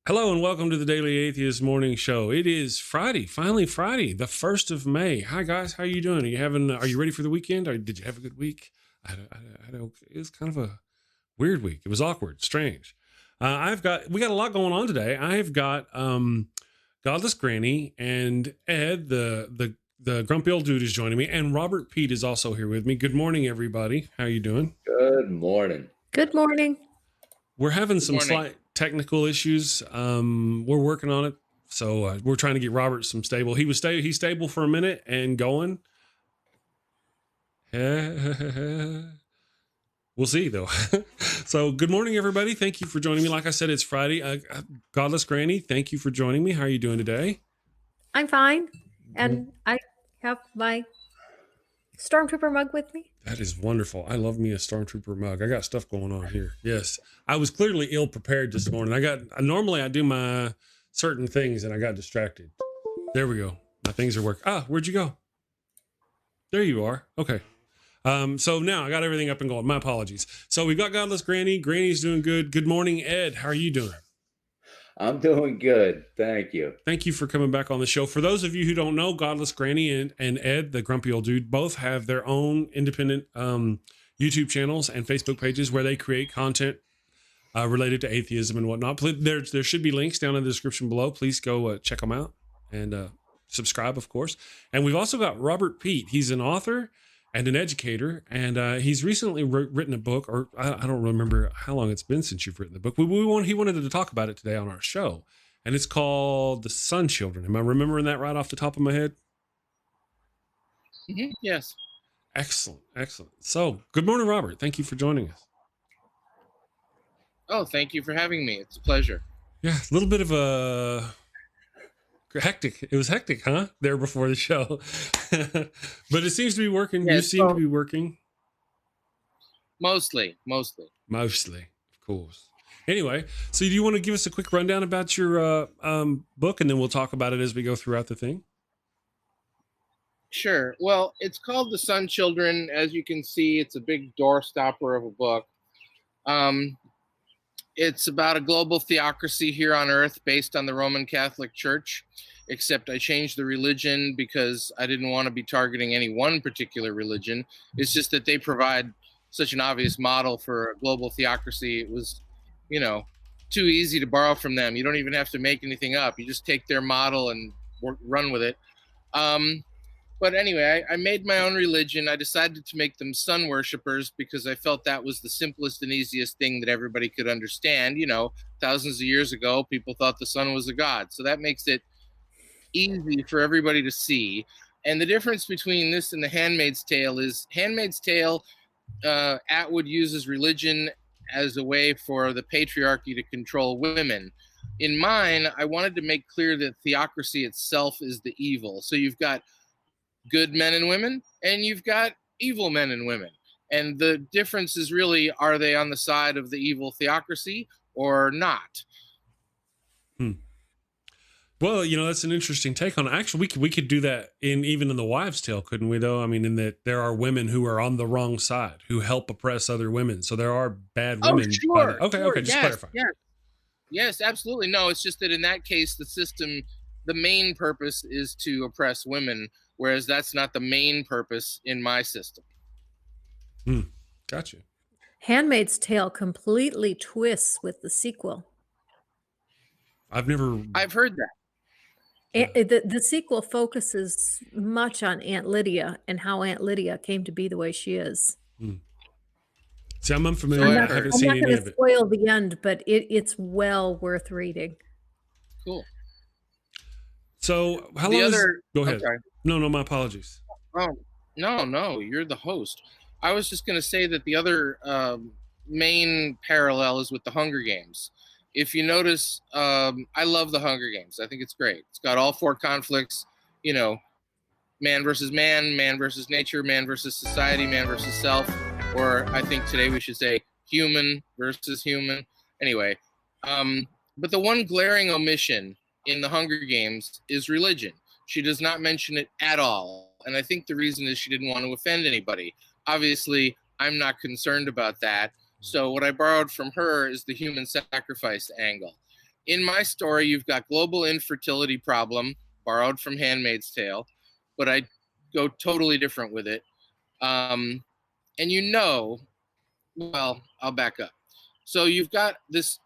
Hello and welcome to the Daily Atheist Morning Show. It is Friday, finally Friday, the 1st of May. Hi guys, how you doing? Are you ready for the weekend? Or did you have a good week? It was kind of a weird week. It was awkward, strange. We got a lot going on today. I've got Godless Granny and Ed, the grumpy old dude, is joining me, and Robert Peate is also here with me. Good morning, everybody. How you doing? Good morning. Good morning. We're having some slight technical issues. We're working on it. So we're trying to get Robert some stable. He's stable for a minute and going. We'll see though. So good morning, everybody. Thank you for joining me. Like I said, it's Friday. Godless Granny, thank you for joining me. How are you doing today? I'm fine. And I have my Stormtrooper mug with me. That is wonderful. I love me a Stormtrooper mug. I got stuff going on here. Yes. I was clearly ill prepared this morning. Normally I do my certain things and I got distracted. There we go. My things are working. Where'd you go? There you are. Okay. So now I got everything up and going. My apologies. So we've got Godless Granny. Granny's doing good. Good morning, Ed. How are you doing? I'm doing good. Thank you. Thank you for coming back on the show. For those of you who don't know, Godless Granny and Ed, the grumpy old dude, both have their own independent YouTube channels and Facebook pages where they create content related to atheism and whatnot. There should be links down in the description below. Please go check them out and subscribe, of course. And we've also got Robert Peate. He's an author and an educator, and he's recently written a book, or I don't remember how long it's been since you've written the book. He wanted to talk about it today on our show, and it's called The Sun Children. Am I remembering that right off the top of my head? Mm-hmm. Yes. Excellent. So, good morning, Robert. Thank you for joining us. Oh, thank you for having me. It's a pleasure. Yeah, a little bit of a hectic. It was hectic, huh? There before the show. But it seems to be working. Yeah, you seem to be working. Mostly. Of course. Anyway, so do you want to give us a quick rundown about your book, and then we'll talk about it as we go throughout the thing? Sure. Well, it's called The Sun Children. As you can see, it's a big door stopper of a book. It's about a global theocracy here on Earth based on the Roman Catholic Church, except I changed the religion because I didn't want to be targeting any one particular religion. It's just that they provide such an obvious model for a global theocracy. It was, too easy to borrow from them. You don't even have to make anything up. You just take their model and run with it. But anyway, I made my own religion. I decided to make them sun worshippers because I felt that was the simplest and easiest thing that everybody could understand. Thousands of years ago, people thought the sun was a god. So that makes it easy for everybody to see. And the difference between this and The Handmaid's Tale is Handmaid's Tale, Atwood uses religion as a way for the patriarchy to control women. In mine, I wanted to make clear that theocracy itself is the evil. So you've got good men and women, and you've got evil men and women. And the difference is really, are they on the side of the evil theocracy or not? Well, that's an interesting take on it. Actually, we could do that even in The Wives' Tale, couldn't we, though? I mean, in that there are women who are on the wrong side, who help oppress other women. So there are bad women. Oh, sure. Okay, just clarify. Yes, absolutely. No, it's just that in that case, the system, the main purpose is to oppress women, whereas that's not the main purpose in my system. Gotcha. Handmaid's Tale completely twists with the sequel. I've heard that. The sequel focuses much on Aunt Lydia and how Aunt Lydia came to be the way she is. See, I'm unfamiliar. I haven't seen any of it. I'm not going to spoil the end, but it's well worth reading. Cool. So how long go ahead. Okay. No, my apologies. Oh, no, you're the host. I was just going to say that the other main parallel is with the Hunger Games. If you notice, I love the Hunger Games. I think it's great. It's got all 4 conflicts, man versus man, man versus nature, man versus society, man versus self, or I think today we should say human versus human. Anyway, but the one glaring omission in the Hunger Games is religion. She does not mention it at all. And I think the reason is she didn't want to offend anybody. Obviously, I'm not concerned about that. So what I borrowed from her is the human sacrifice angle. in my story, you've got global infertility problem, borrowed from Handmaid's Tale, but I go totally different with it. And well, I'll back up. So you've got this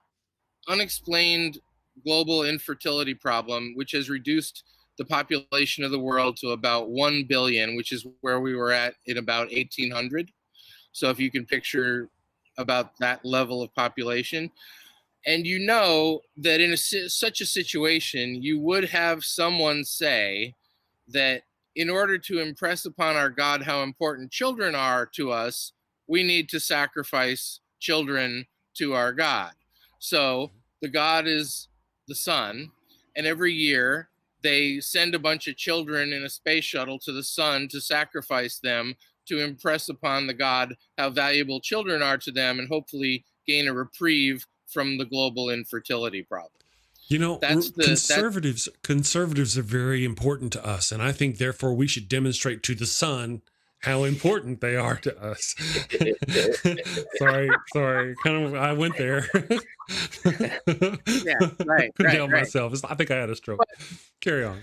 unexplained global infertility problem, which has reduced the population of the world to about 1 billion, which is where we were at in about 1800. So if you can picture about that level of population, and you know that in such a situation, you would have someone say that in order to impress upon our God how important children are to us, we need to sacrifice children to our God. So the God is the sun, and every year they send a bunch of children in a space shuttle to the sun to sacrifice them to impress upon the God how valuable children are to them and hopefully gain a reprieve from the global infertility problem. You know, conservatives are very important to us, and I think therefore we should demonstrate to the sun how important they are to us. sorry, kind of I went there. Yeah, right. Couldn't help myself. I think I had a stroke. Carry on.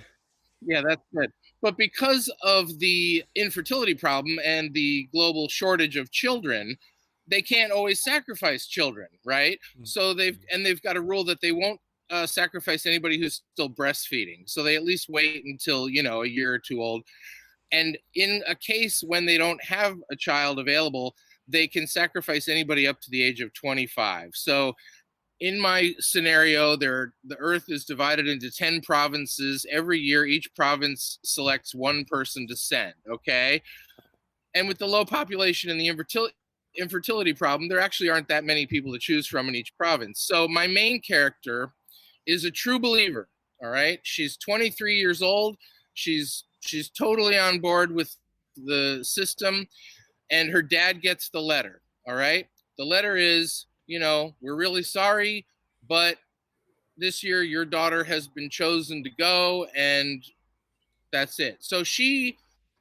Yeah, that's good. But because of the infertility problem and the global shortage of children, they can't always sacrifice children, right? So they've got a rule that they won't sacrifice anybody who's still breastfeeding. So they at least wait until, a year or two old. And in a case when they don't have a child available, they can sacrifice anybody up to the age of 25. So in my scenario, the Earth is divided into 10 provinces. Every year, each province selects one person to send, okay? And with the low population and the infertility problem, there actually aren't that many people to choose from in each province. So my main character is a true believer, all right? She's 23 years old. She's totally on board with the system, and her dad gets the letter, all right? The letter is, we're really sorry, but this year your daughter has been chosen to go, and that's it. So she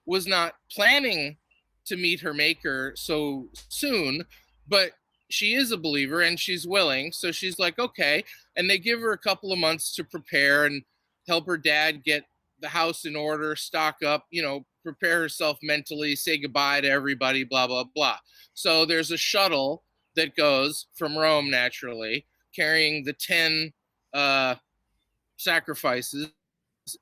was not planning to meet her maker so soon, but she is a believer and she's willing. So she's like, okay. And they give her a couple of months to prepare and help her dad get the house in order, stock up, prepare herself mentally, say goodbye to everybody, blah, blah, blah. So there's a shuttle that goes from Rome, naturally, carrying the 10 sacrifices.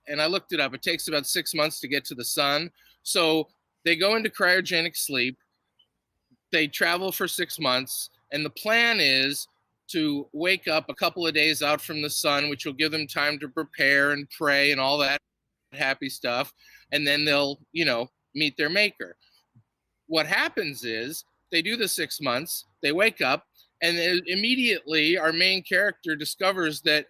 And I looked it up. It takes about 6 months to get to the sun. So they go into cryogenic sleep. They travel for 6 months. And the plan is to wake up a couple of days out from the sun, which will give them time to prepare and pray and all that happy stuff. And then they'll, meet their maker. What happens is they do the 6 months, they wake up, and immediately our main character discovers that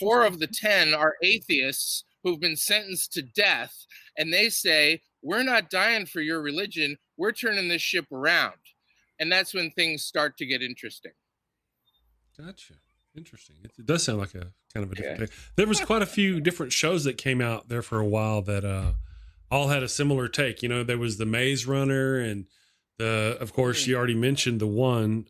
4 of the 10 are atheists who've been sentenced to death. And they say, we're not dying for your religion. We're turning this ship around. And that's when things start to get interesting. Gotcha. Interesting. It does sound like a kind of a different take. There was quite a few different shows that came out there for a while that all had a similar take. There was the Maze Runner, and of course you already mentioned the one.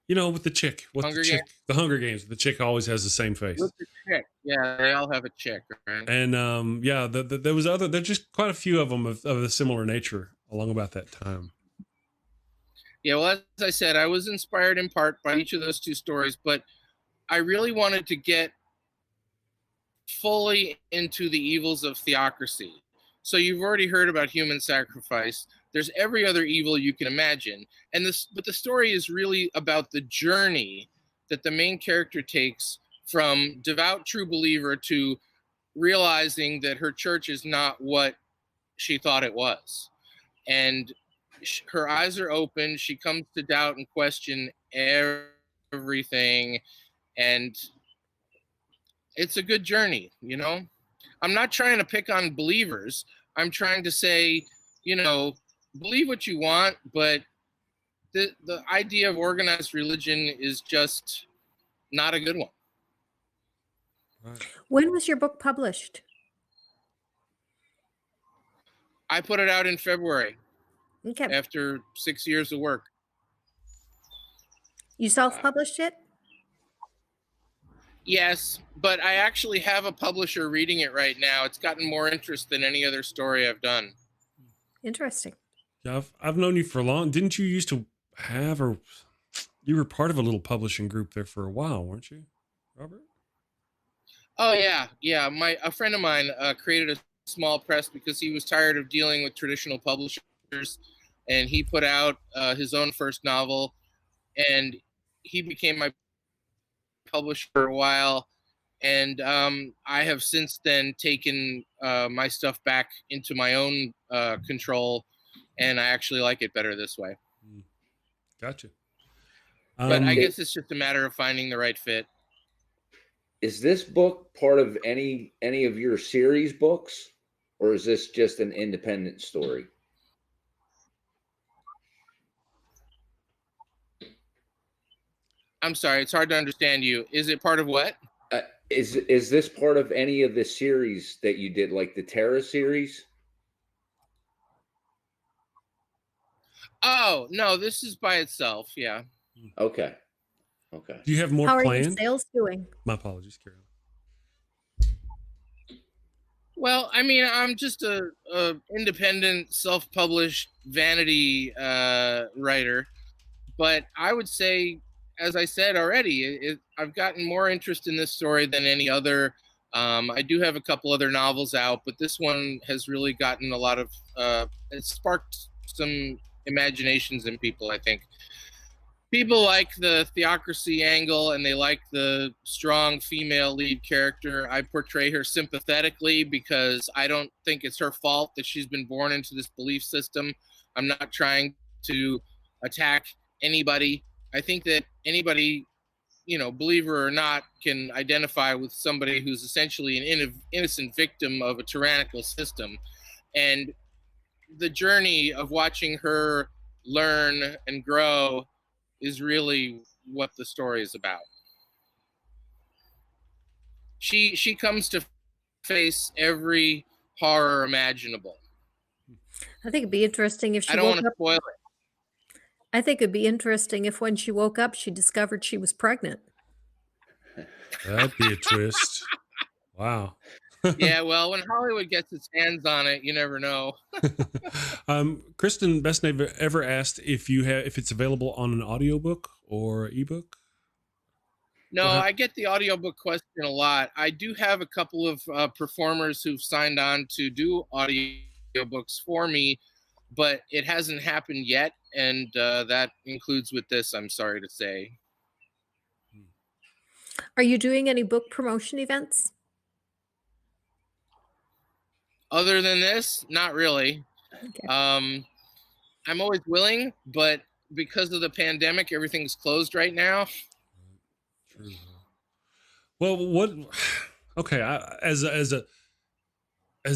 With the chick. The Hunger Games. The chick always has the same face. With the chick. Yeah, they all have a chick, right? And there was there's just quite a few of them of a similar nature along about that time. Yeah, well, as I said, I was inspired in part by each of those 2 stories, but I really wanted to get fully into the evils of theocracy. So you've already heard about human sacrifice. There's every other evil you can imagine. But the story is really about the journey that the main character takes from devout true believer to realizing that her church is not what she thought it was. And her eyes are open. She comes to doubt and question everything. And it's a good journey, I'm not trying to pick on believers. I'm trying to say, believe what you want, but the idea of organized religion is just not a good one. Right. When was your book published? I put it out in February. Okay. After 6 years of work. You self-published it? Yes, but I actually have a publisher reading it right now. It's gotten more interest than any other story I've done. Interesting. Yeah, I've known you for long. Didn't you used to have, or you were part of a little publishing group there for a while, weren't you, Robert? Oh yeah, yeah. A friend of mine created a small press because he was tired of dealing with traditional publishers, and he put out his own first novel, and he became my publisher for a while. And I have since then taken my stuff back into my own control, and I actually like it better this way. Gotcha. But I guess it's just a matter of finding the right fit. Is this book part of any of your series books, or is this just an independent story? I'm sorry, it's hard to understand you. Is it part of what? Is this part of any of the series that you did, like the Terra series? Oh, no, this is by itself. Yeah. Okay. Okay. Do you have more How are your planned? sales doing? My apologies, Carol. Well, I mean, I'm just a independent, self-published vanity writer, but I would say, as I said already, I've gotten more interest in this story than any other. I do have a couple other novels out, but this one has really gotten a lot of, it sparked some imaginations in people, I think. People like the theocracy angle, and they like the strong female lead character. I portray her sympathetically because I don't think it's her fault that she's been born into this belief system. I'm not trying to attack anybody. I think that anybody, you know, believer or not, can identify with somebody who's essentially an innocent victim of a tyrannical system. And the journey of watching her learn and grow is really what the story is about. She comes to face every horror imaginable. I think it'd be interesting if she I don't woke want to up. spoil it. I think it'd be interesting if when she woke up, she discovered she was pregnant. That'd be a twist. Wow. Yeah, well, when Hollywood gets its hands on it, you never know. Kristen Bestnave ever asked if it's available on an audiobook or ebook? No, I get the audiobook question a lot. I do have a couple of performers who've signed on to do audiobooks for me, but it hasn't happened yet, and that includes with this, I'm sorry to say. Are you doing any book promotion events? Other than this, not really. Okay. I'm always willing, but because of the pandemic, everything's closed right now. True. Well, okay, as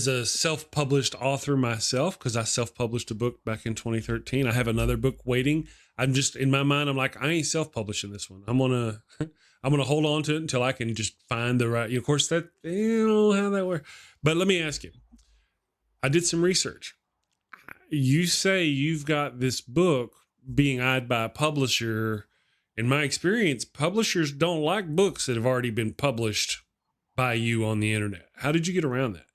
a self-published author myself, because I self-published a book back in 2013, I have another book waiting. I'm just, in my mind, I'm like, I ain't self-publishing this one. I'm gonna hold on to it until I can just find the right. Of course, that, you know how that works. But let me ask you. I did some research. You say you've got this book being eyed by a publisher. In my experience, publishers don't like books that have already been published by you on the internet. How did you get around that?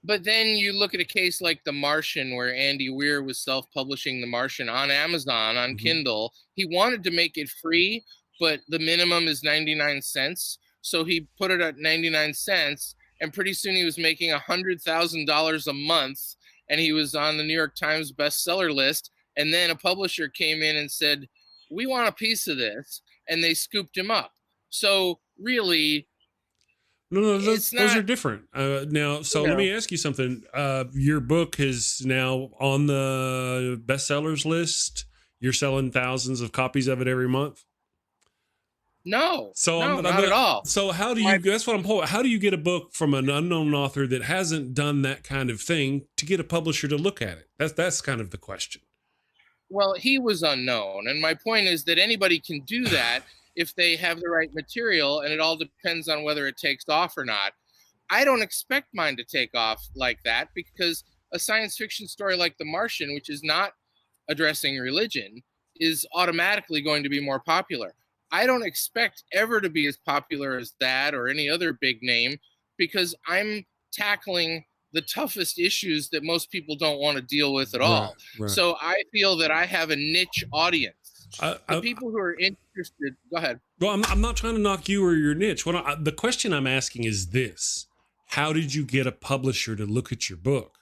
But then you look at a case like The Martian, where Andy Weir was self-publishing The Martian on Amazon, on Kindle. He wanted to make it free, but the minimum is 99 cents. So he put it at 99 cents, and pretty soon he was making $100,000 a month, and he was on the New York Times bestseller list. And then a publisher came in and said, we want a piece of this, and they scooped him up. So really, no, those are different. Now, so let me ask you something. Your book is now on the bestsellers list. You're selling thousands of copies of it every month. No, so not at all. So how do you? That's what I'm hoping. How do you get a book from an unknown author that hasn't done that kind of thing to get a publisher to look at it? That's kind of the question. Well, he was unknown, and my point is that anybody can do that if they have the right material, and it all depends on whether it takes off or not. I don't expect mine to take off like that, because a science fiction story like The Martian, which is not addressing religion, is automatically going to be more popular. I don't expect ever to be as popular as that or any other big name, because I'm tackling the toughest issues that most people don't want to deal with at all. Right. So I feel that I have a niche audience. The people who are interested, go ahead. Well, I'm not trying to knock you or your niche. The question I'm asking is this: how did you get a publisher to look at your book?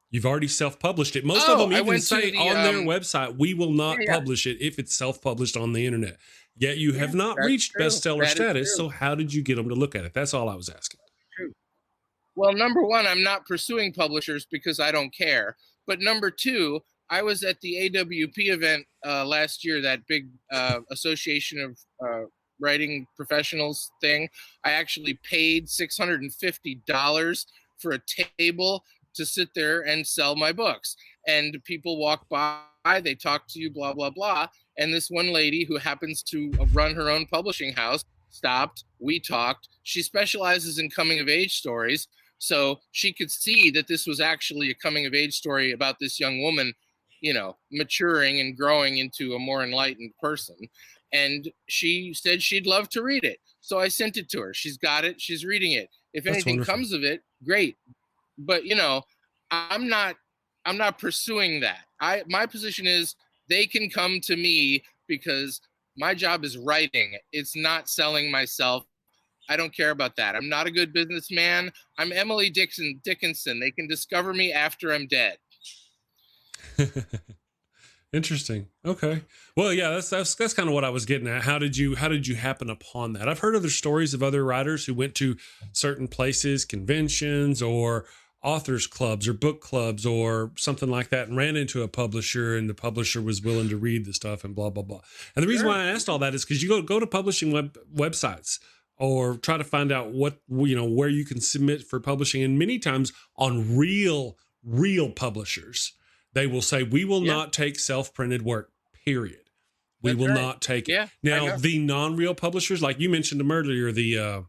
You've already self-published it. Most of them even say on their website, we will not publish it if it's self-published on the internet. Yet you have not reached bestseller status. So how did you get them to look at it? That's all I was asking. True. Well, number one, I'm not pursuing publishers because I don't care. But number two, I was at the AWP event last year, that big Association of Writing Professionals thing. I actually paid $650 for a table to sit there and sell my books. And people walk by, they talk to you, blah, blah, blah. And this one lady who happens to run her own publishing house stopped, we talked. She specializes in coming of age stories. So she could see that this was actually a coming of age story about this young woman, you know, maturing and growing into a more enlightened person. And she said she'd love to read it. So I sent it to her. She's got it. She's reading it. If That's anything wonderful. comes of it, great. But, you know, I'm not pursuing that. My position is they can come to me because my job is writing. It's not selling myself. I don't care about that. I'm not a good businessman. I'm Emily Dickinson. They can discover me after I'm dead. Interesting. Okay. Well, yeah, that's kind of what I was getting at. How did you happen upon that? I've heard other stories of other writers who went to certain places, conventions or authors clubs or book clubs or something like that, and ran into a publisher, and the publisher was willing to read the stuff and blah, blah, blah. And the reason why I asked all that is because you go to publishing websites or try to find out what, you know, where you can submit for publishing. And many times on real publishers, they will say, we will not take self-printed work, period. We will not take it. Now, the non-real publishers, like you mentioned them earlier, the,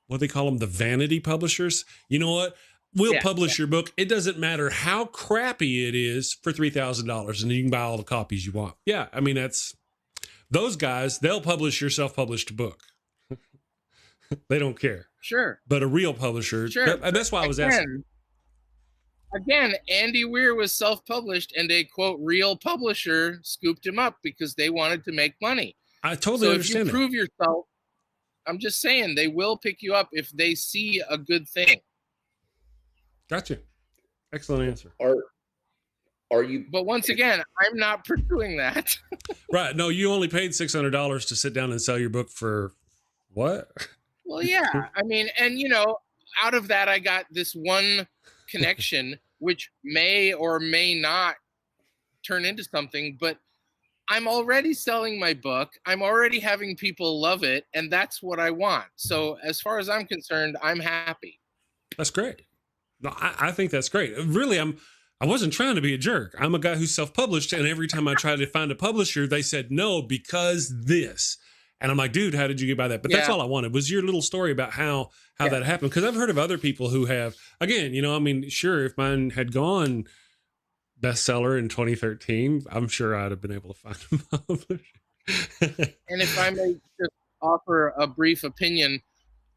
what do they call them? The vanity publishers. You know what? We'll publish your book. It doesn't matter how crappy it is for $3,000, and you can buy all the copies you want. Yeah, I mean, that's those guys. They'll publish your self-published book. They don't care. Sure. But a real publisher, that's why I was asking. Again, Andy Weir was self-published, and a quote real publisher scooped him up because they wanted to make money. I totally understand. If you prove yourself, I'm just saying they will pick you up if they see a good thing. Gotcha. Excellent answer. Are you? But once again, I'm not pursuing that. Right. No, you only paid $600 to sit down and sell your book for what? Well, yeah. I mean, and you know, out of that, I got this one connection, which may or may not turn into something, but I'm already selling my book. I'm already having people love it, and that's what I want. So as far as I'm concerned, I'm happy. That's great. No, I think that's great. Really, I wasn't trying to be a jerk. I'm a guy who's self-published, and every time I tried to find a publisher, they said no because this. And I'm like, dude, how did you get by that? But that's all I wanted was your little story about how that happened. Because I've heard of other people who have, again, you know, I mean, sure, if mine had gone bestseller in 2013, I'm sure I'd have been able to find a publisher. And if I may just offer a brief opinion,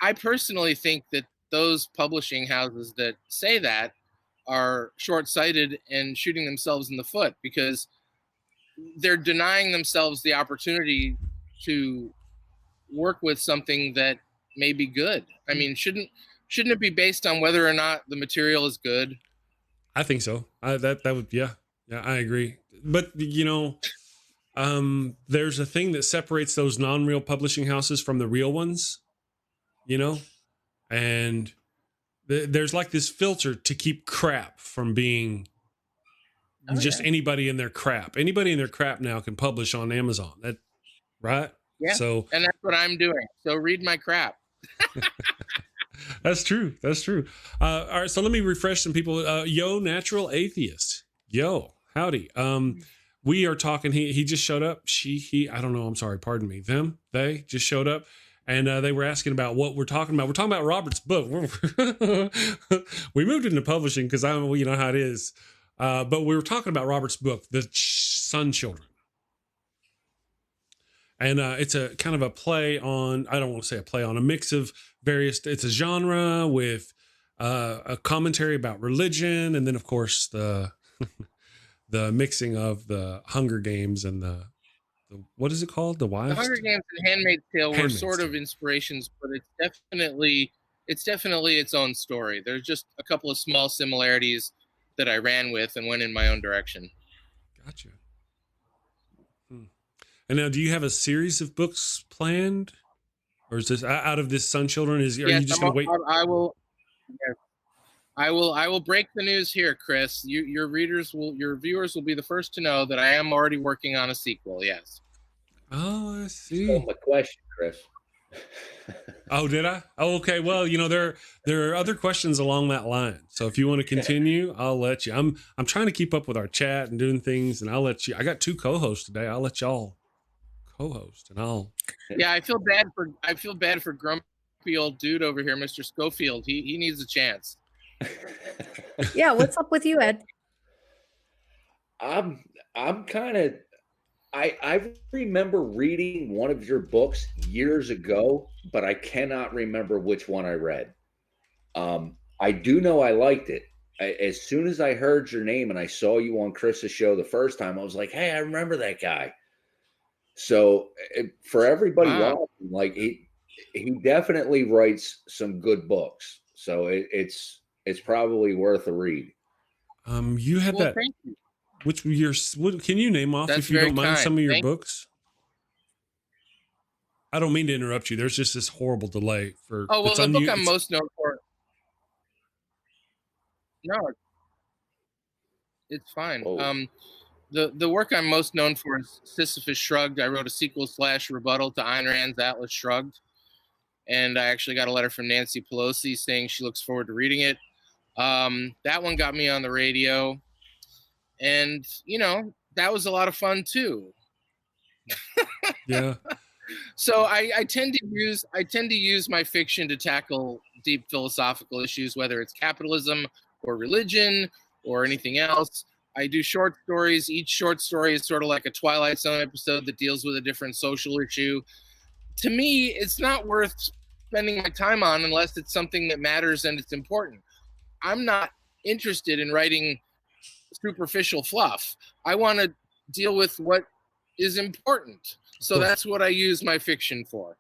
I personally think that those publishing houses that say that are short-sighted and shooting themselves in the foot, because they're denying themselves the opportunity to work with something that may be good. I mean, shouldn't it be based on whether or not the material is good? I think so. That would, yeah, I agree. But you know, there's a thing that separates those non-real publishing houses from the real ones, you know, and there's like this filter to keep crap from being anybody in their crap. Anybody in their crap now can publish on Amazon. Right? Yeah. So, and that's what I'm doing. So read my crap. That's true. That's true. All right. So let me refresh some people. Yo, Natural Atheist. Yo, howdy. We are talking. He just showed up. He, I don't know. I'm sorry. Pardon me. They just showed up. And they were asking about what we're talking about. We're talking about Robert's book. We moved into publishing because you know how it is. But we were talking about Robert's book, The Sun Children. And it's a kind of a play on, I don't want to say a play on, a mix of various, it's a genre with a commentary about religion. And then of course the, the mixing of the Hunger Games and the what is it called? The The Wives? Hunger Games and Handmaid's Tale were Handmaid's sort of Tale. inspirations, but it's definitely its own story. There's just a couple of small similarities that I ran with and went in my own direction. Gotcha. And now, do you have a series of books planned, or is this out of this Sun Children? Are you just going to wait? I will. Yes. I will break the news here, Chris. Your viewers will be the first to know that I am already working on a sequel. Yes. Oh, I see. That's my question, Chris. Oh, did I? Oh, okay. Well, there are other questions along that line. So if you want to continue, I'll let you. I'm trying to keep up with our chat and doing things, and I'll let you. I got 2 co-hosts today. I'll let y'all co-host, and I'll. Yeah, I feel bad for grumpy old dude over here, Mr. Schofield. He needs a chance. Yeah, what's up with you, Ed? I'm kind of. I remember reading one of your books years ago, but I cannot remember which one I read. I do know I liked it. As soon as I heard your name and I saw you on Chris's show the first time, I was like, "Hey, I remember that guy." So for everybody watching, like he definitely writes some good books. So it's probably worth a read. You had that. Thank you. Which can you name off, if you don't mind, some of your books? I don't mean to interrupt you. There's just this horrible delay for. Oh, well, the book I'm most known for. No, it's fine. Oh. The work I'm most known for is Sisyphus Shrugged. I wrote a sequel / rebuttal to Ayn Rand's Atlas Shrugged, and I actually got a letter from Nancy Pelosi saying she looks forward to reading it. That one got me on the radio. And, that was a lot of fun too. Yeah. So I tend to use my fiction to tackle deep philosophical issues, whether it's capitalism or religion or anything else. I do short stories. Each short story is sort of like a Twilight Zone episode that deals with a different social issue. To me, it's not worth spending my time on unless it's something that matters and it's important. I'm not interested in writing superficial fluff. I want to deal with what is important. So that's what I use my fiction for.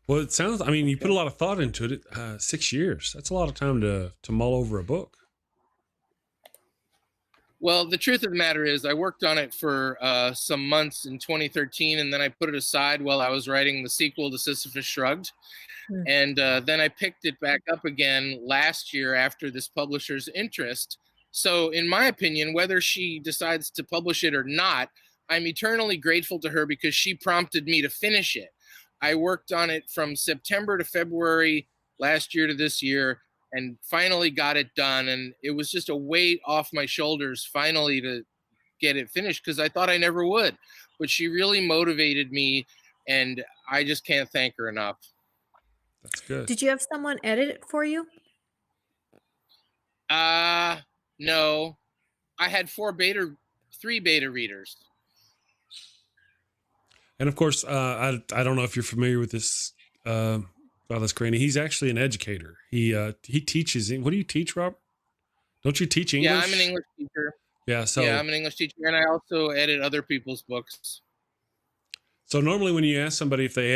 Well, it sounds, you put a lot of thought into it. 6 years. That's a lot of time to mull over a book. Well, the truth of the matter is I worked on it for some months in 2013, and then I put it aside while I was writing the sequel to Sisyphus Shrugged. And then I picked it back up again last year after this publisher's interest. So in my opinion, whether she decides to publish it or not, I'm eternally grateful to her because she prompted me to finish it. I worked on it from September to February last year to this year and finally got it done. And it was just a weight off my shoulders finally to get it finished because I thought I never would. But she really motivated me, and I just can't thank her enough. That's good. Did you have someone edit it for you? No. I had 3 beta readers. And of course, I don't know if you're familiar with this Godless Granny. He's actually an educator. He teaches. What do you teach, Robert? Don't you teach English? Yeah, I'm an English teacher. Yeah, I'm an English teacher, and I also edit other people's books. So normally when you ask somebody if they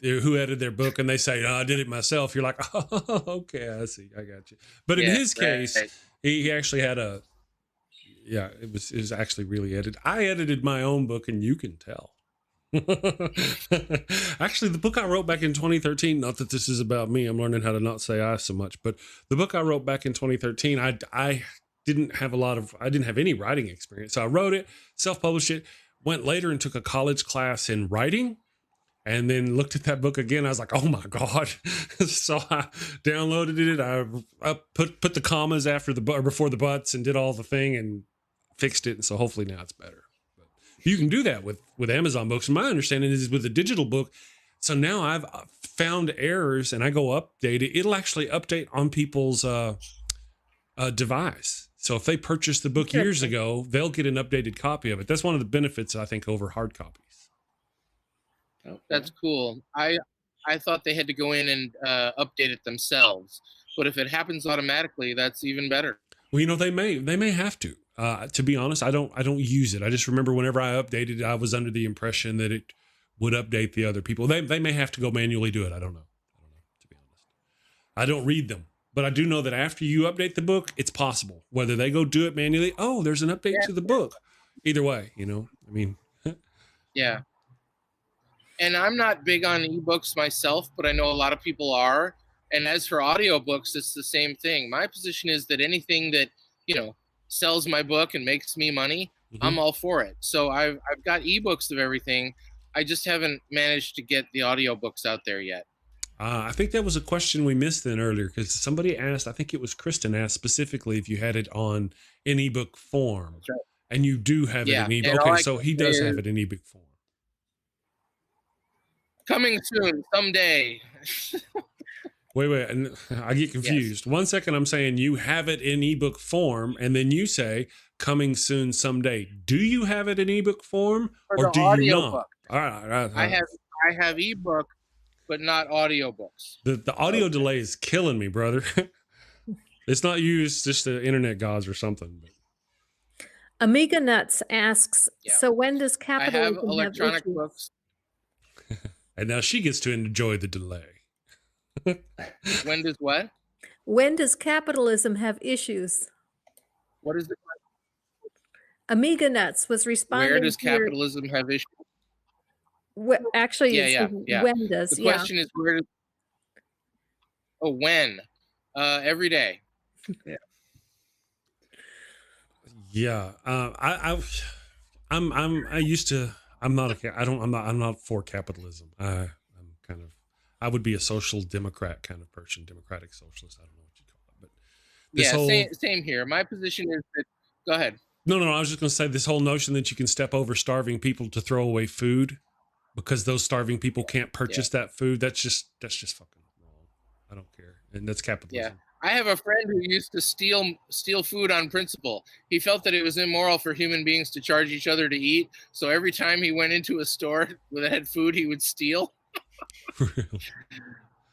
who edited their book and they say, "Oh, I did it myself," you're like, "Oh, okay, I see, I got you." But in his case, he actually had it was actually really edited. I edited my own book, and you can tell. Actually, the book I wrote back in 2013, not that this is about me, I'm learning how to not say I so much, but the book I wrote back in 2013, I didn't have any writing experience. So I wrote it, self-published it, went later and took a college class in writing, and then looked at that book again. I was like, oh my God. So I downloaded it. I put the commas after before the buts and did all the thing and fixed it. And so hopefully now it's better. But you can do that with Amazon books. And my understanding is with a digital book. So now I've found errors and I go update it. It'll actually update on people's device. So if they purchased the book years Interesting. ago, they'll get an updated copy of it. That's one of the benefits, I think, over hard copies. Okay. That's cool. I thought they had to go in and update it themselves, but if it happens automatically, that's even better. Well, you know, they may have to. To be honest, I don't use it. I just remember whenever I updated it, I was under the impression that it would update the other people. They may have to go manually do it. I don't know, to be honest. I don't read them, but I do know that after you update the book, it's possible. Whether they go do it manually, oh, there's an update to the book. Either way, you know, I mean. Yeah. And I'm not big on ebooks myself, but I know a lot of people are. And as for audiobooks, it's the same thing. My position is that anything that, you know, sells my book and makes me money, I'm all for it. So I've got ebooks of everything. I just haven't managed to get the audiobooks out there yet. I think that was a question we missed then earlier, because somebody asked, I think it was Kristen asked specifically if you had it on an ebook form. That's right. And you do have it in ebook. Okay, so he does have it in ebook form. Coming soon, someday. Wait, and I get confused. Yes. 1 second, I'm saying you have it in ebook form, and then you say coming soon, someday. Do you have it in ebook form, or do you not? Book. All right. I have ebook, but not audiobooks. The audio delay is killing me, brother. It's not you; it's just the internet gods or something. Amiga Nuts asks, so when does capitalism have electronic books? And now she gets to enjoy the delay. When does what? When does capitalism have issues? What is it? Amiga Nuts was responding. Where does capitalism have issues? Actually, when does? The question is where does? Oh, when? Every day. Yeah. I'm not for capitalism. I would be a social democrat kind of person, democratic socialist. I don't know what you call it, but same here. My position is that. Go ahead. No. I was just going to say this whole notion that you can step over starving people to throw away food because those starving people can't purchase that food. That's just fucking wrong. I don't care, and that's capitalism. Yeah. I have a friend who used to steal food on principle. He felt that it was immoral for human beings to charge each other to eat. So every time he went into a store that had food, he would steal.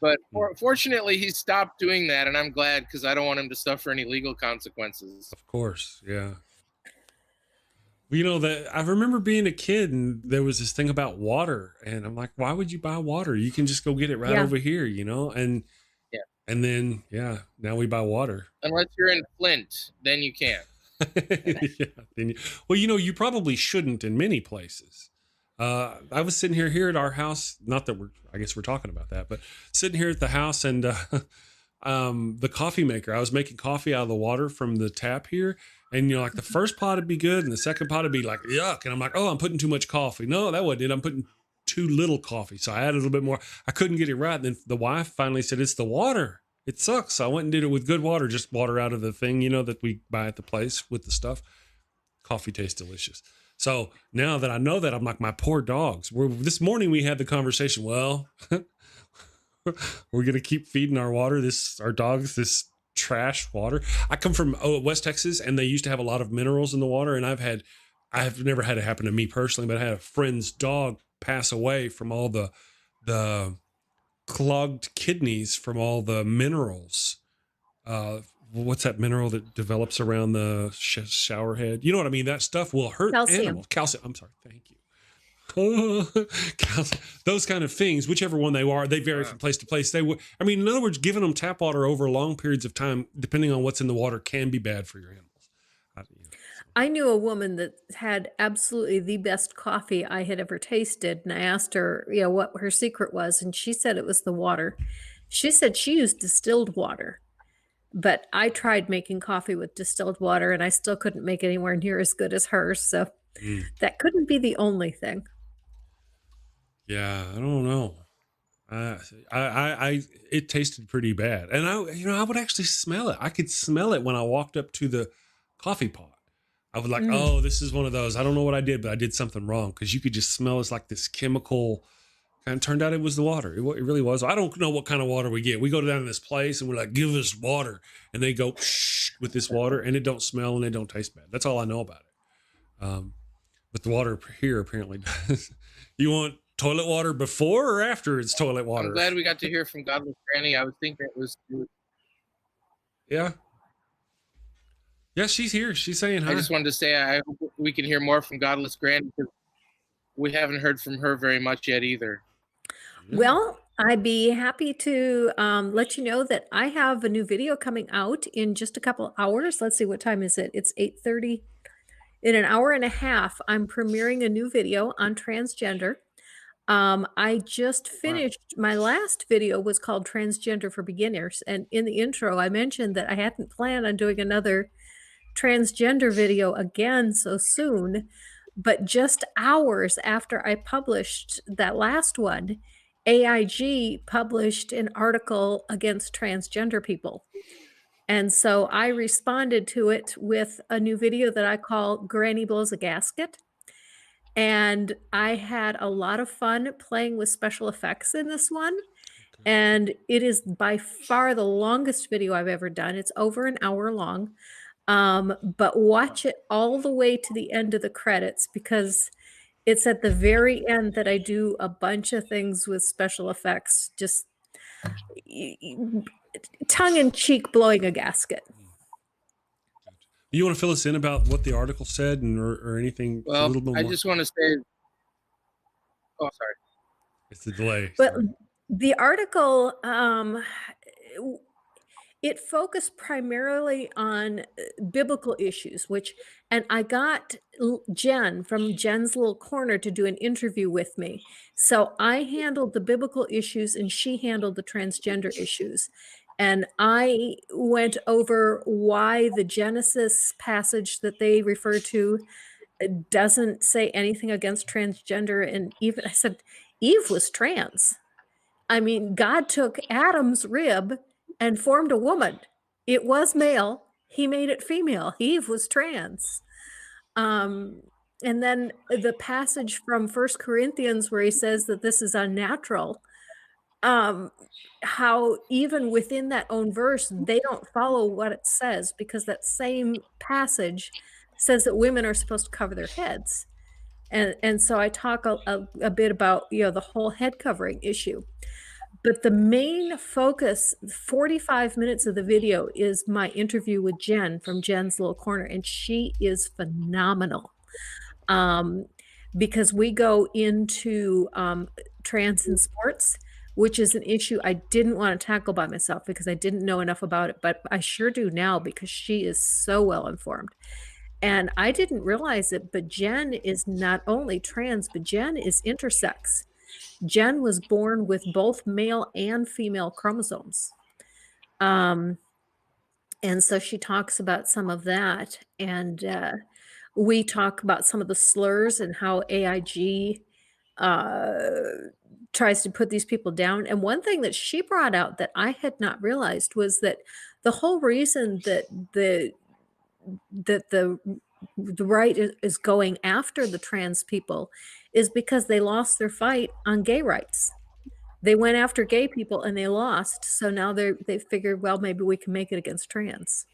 But fortunately, he stopped doing that, and I'm glad, because I don't want him to suffer any legal consequences. Of course, yeah. You know, that I remember being a kid, and there was this thing about water, and I'm like, why would you buy water? You can just go get it right over here, you know? And then, now we buy water. Unless you're in Flint, then you can. Well, you know, you probably shouldn't in many places. I was sitting here at our house, not that I guess we're talking about that, but sitting here at the house, and the coffee maker, I was making coffee out of the water from the tap here. And, you know, like the first pot would be good, and the second pot would be like, yuck. And I'm like, oh, I'm putting too much coffee. No, that wasn't it. I'm putting too little coffee. So I added a little bit more. I couldn't get it right. And then the wife finally said, it's the water. It sucks. So I went and did it with good water, just water out of the thing, you know, that we buy at the place with the stuff. Coffee tastes delicious. So now that I know that, I'm like, my poor dogs. This morning we had the conversation. Well, we're going to keep feeding our dogs this trash water. I come from West Texas, and they used to have a lot of minerals in the water. And I've never had it happen to me personally, but I had a friend's dog pass away from all the clogged kidneys from all the minerals. What's that mineral that develops around the shower head? You know what I mean? That stuff will hurt animals. Calcium. I'm sorry. Thank you. Calcium. Those kind of things, whichever one they are, they vary from place to place. In other words, giving them tap water over long periods of time, depending on what's in the water, can be bad for your animals. I knew a woman that had absolutely the best coffee I had ever tasted. And I asked her, what her secret was. And she said it was the water. She said she used distilled water. But I tried making coffee with distilled water, and I still couldn't make anywhere near as good as hers. So that couldn't be the only thing. Yeah, I don't know. It tasted pretty bad, and I would actually smell it. I could smell it when I walked up to the coffee pot. I was like, oh, this is one of those. I don't know what I did, but I did something wrong, because you could just smell it's like this chemical And it turned out it was the water. It really was. I don't know what kind of water we get. We go down to this place and we're like, give us water. And they go with this water and it don't smell and it don't taste bad. That's all I know about it. But the water here apparently does. You want toilet water before or after it's toilet water? I'm glad we got to hear from Godless Granny. I was thinking it was. Yeah. Yeah, she's here. She's saying hi. I just wanted to say I hope we can hear more from Godless Granny because we haven't heard from her very much yet either. Well, I'd be happy to let you know that I have a new video coming out in just a couple hours. Let's see, what time is it? It's 8:30. In an hour and a half, I'm premiering a new video on transgender. I just finished, my last video was called Transgender for Beginners. And in the intro, I mentioned that I hadn't planned on doing another transgender video again so soon. But just hours after I published that last one, AIG published an article against transgender people. And so I responded to it with a new video that I call Granny Blows a Gasket. And I had a lot of fun playing with special effects in this one. And it is by far the longest video I've ever done. It's over an hour long. But watch it all the way to the end of the credits because it's at the very end that I do a bunch of things with special effects, just tongue-in-cheek blowing a gasket. You want to fill us in about what the article said or anything? Well, a little bit more? I just want to say, oh, sorry. It's the delay. But the article, it focused primarily on biblical issues, and I got Jen from Jen's Little Corner to do an interview with me. So I handled the biblical issues and she handled the transgender issues. And I went over why the Genesis passage that they refer to doesn't say anything against transgender. And even I said, Eve was trans. I mean, God took Adam's rib and formed a woman. It was male. He made it female. Eve was trans. And then the passage from 1 Corinthians where he says that this is unnatural, how even within that own verse, they don't follow what it says because that same passage says that women are supposed to cover their heads. And so I talk a bit about, the whole head covering issue. But the main focus, 45 minutes of the video, is my interview with Jen from Jen's Little Corner. And she is phenomenal because we go into trans in sports, which is an issue I didn't want to tackle by myself because I didn't know enough about it. But I sure do now because she is so well informed. And I didn't realize it, but Jen is not only trans, but Jen is intersex. Jen was born with both male and female chromosomes. And so she talks about some of that. And we talk about some of the slurs and how AIG tries to put these people down. And one thing that she brought out that I had not realized was that the whole reason that the right is going after the trans people is because they lost their fight on gay rights. They went after gay people and they lost. So now they figured, well, maybe we can make it against trans.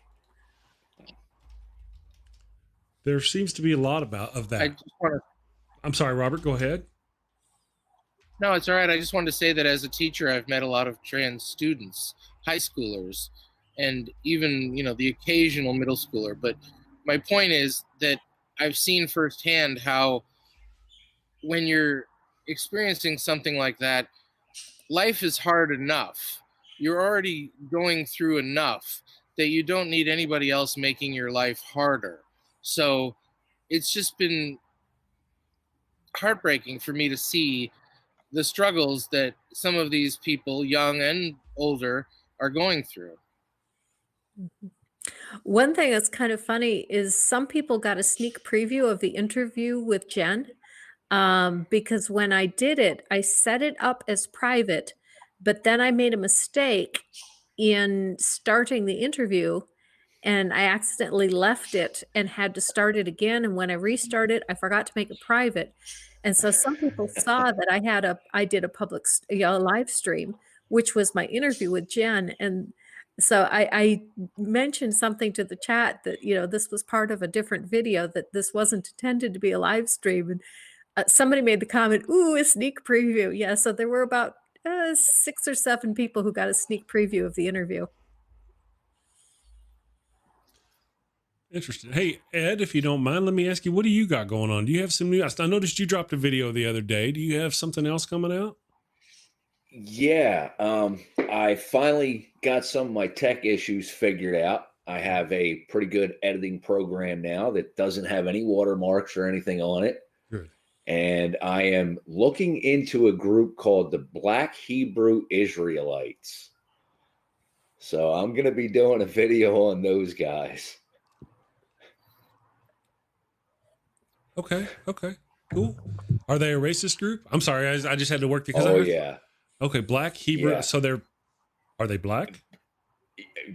There seems to be a lot of that. I'm sorry, Robert, go ahead. No, it's all right. I just wanted to say that as a teacher, I've met a lot of trans students, high schoolers, and even, the occasional middle schooler. But my point is that I've seen firsthand how when you're experiencing something like that, life is hard enough. You're already going through enough that you don't need anybody else making your life harder. So it's just been heartbreaking for me to see the struggles that some of these people, young and older, are going through. Mm-hmm. One thing that's kind of funny is some people got a sneak preview of the interview with Jen because when I did it, I set it up as private, but then I made a mistake in starting the interview and I accidentally left it and had to start it again. And when I restarted, I forgot to make it private. And so some people saw that I did a live stream, which was my interview with Jen. And so I mentioned something to the chat that, this was part of a different video, that this wasn't intended to be a live stream. And somebody made the comment, "Ooh, a sneak preview." Yeah. So there were about 6 or 7 people who got a sneak preview of the interview. Interesting. Hey, Ed, if you don't mind, let me ask you, what do you got going on? Do you have some new? I noticed you dropped a video the other day. Do you have something else coming out? Yeah. I finally got some of my tech issues figured out. I have a pretty good editing program now that doesn't have any watermarks or anything on it. Good. And I am looking into a group called the Black Hebrew Israelites. So I'm going to be doing a video on those guys. Okay, cool. Are they a racist group? I'm sorry, I just had to work because yeah. Okay, Black Hebrew. Yeah. So are they black?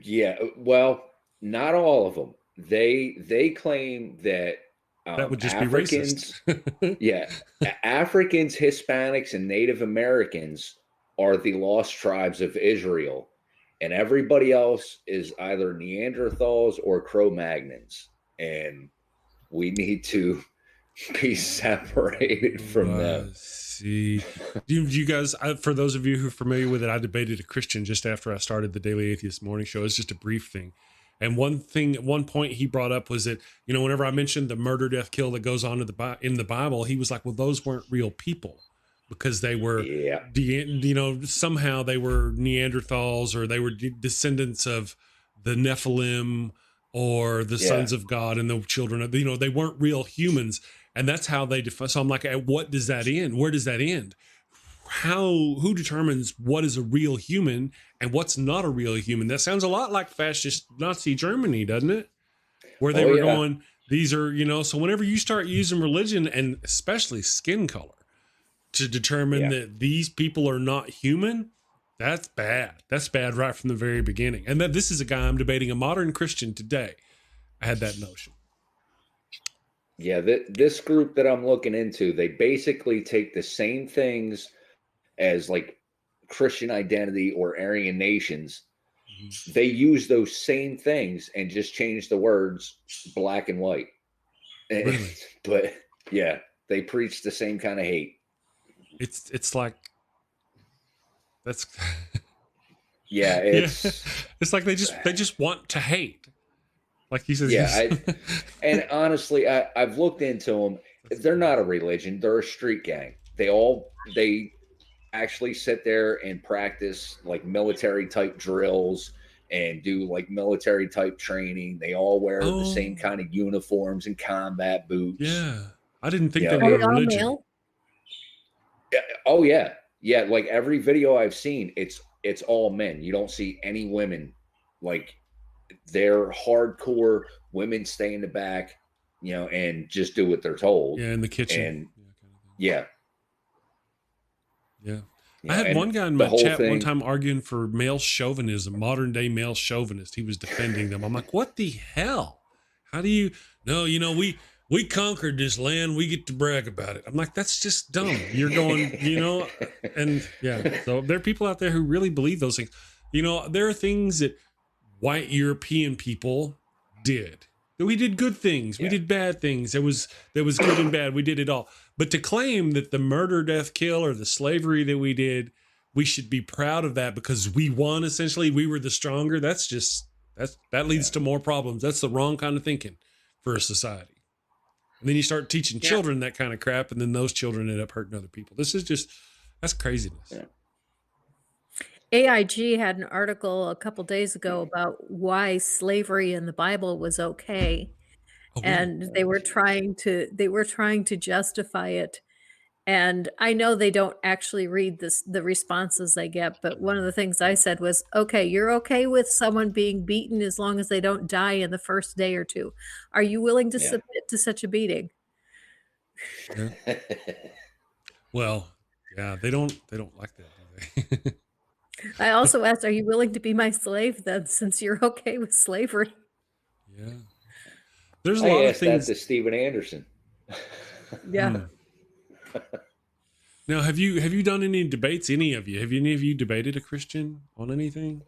Yeah. Well, not all of them. They claim that that would just Africans, be racist. Yeah, Africans, Hispanics, and Native Americans are the lost tribes of Israel, and everybody else is either Neanderthals or Cro-Magnons, and we need to be separated from them. See, you guys, for those of you who are familiar with it, I debated a Christian just after I started the Daily Atheist Morning Show. It's just a brief thing. And one point he brought up was that, whenever I mentioned the murder, death, kill that goes on in the Bible, he was like, well, those weren't real people because they were, somehow they were Neanderthals or they were descendants of the Nephilim or the sons of God and the children of, they weren't real humans. And that's how they define. So I'm like, what does that end? Where does that end? Who determines what is a real human and what's not a real human? That sounds a lot like fascist Nazi Germany, doesn't it? Where they were going, these are, so whenever you start using religion and especially skin color to determine that these people are not human, that's bad. That's bad right from the very beginning. And that this is a guy I'm debating, a modern Christian today. I had that notion. Yeah, this group that I'm looking into, they basically take the same things as like Christian identity or Aryan nations. Mm-hmm. They use those same things and just change the words black and white. Really? But yeah, they preach the same kind of hate. It's like that's it's like they just want to hate. Like he says, and honestly, I've looked into them. They're not a religion; they're a street gang. They actually sit there and practice like military type drills and do like military type training. They all wear the same kind of uniforms and combat boots. Yeah, I didn't think they were a religion. Oh yeah. Like every video I've seen, it's all men. You don't see any women. Like, they're hardcore. Women stay in the back, and just do what they're told. Yeah, in the kitchen. And yeah. I had one guy in my chat one time arguing for male chauvinism, modern day male chauvinist. He was defending them. I'm like, what the hell? How do you? No, we conquered this land. We get to brag about it. I'm like, that's just dumb. You're going, and so there are people out there who really believe those things. There are things that white European people did. We did good things. We did bad things. There was good and bad. We did it all. But to claim that the murder, death, kill, or the slavery that we did, we should be proud of that because we won, essentially, we were the stronger. That leads to more problems. That's the wrong kind of thinking for a society. And then you start teaching children that kind of crap, and then those children end up hurting other people. That's craziness. Yeah. AIG had an article a couple days ago about why slavery in the Bible was okay. And they were trying to justify it. And I know they don't actually read the responses they get, but one of the things I said was, okay, you're okay with someone being beaten as long as they don't die in the first day or two. Are you willing to submit to such a beating? Yeah. Well, they don't like that, do they? I also asked, are you willing to be my slave then, since you're okay with slavery? Yeah. There's a I lot of asked things. that to Steven Anderson. Yeah. Now, have you done any debates? Any of you? Have any of you debated a Christian on anything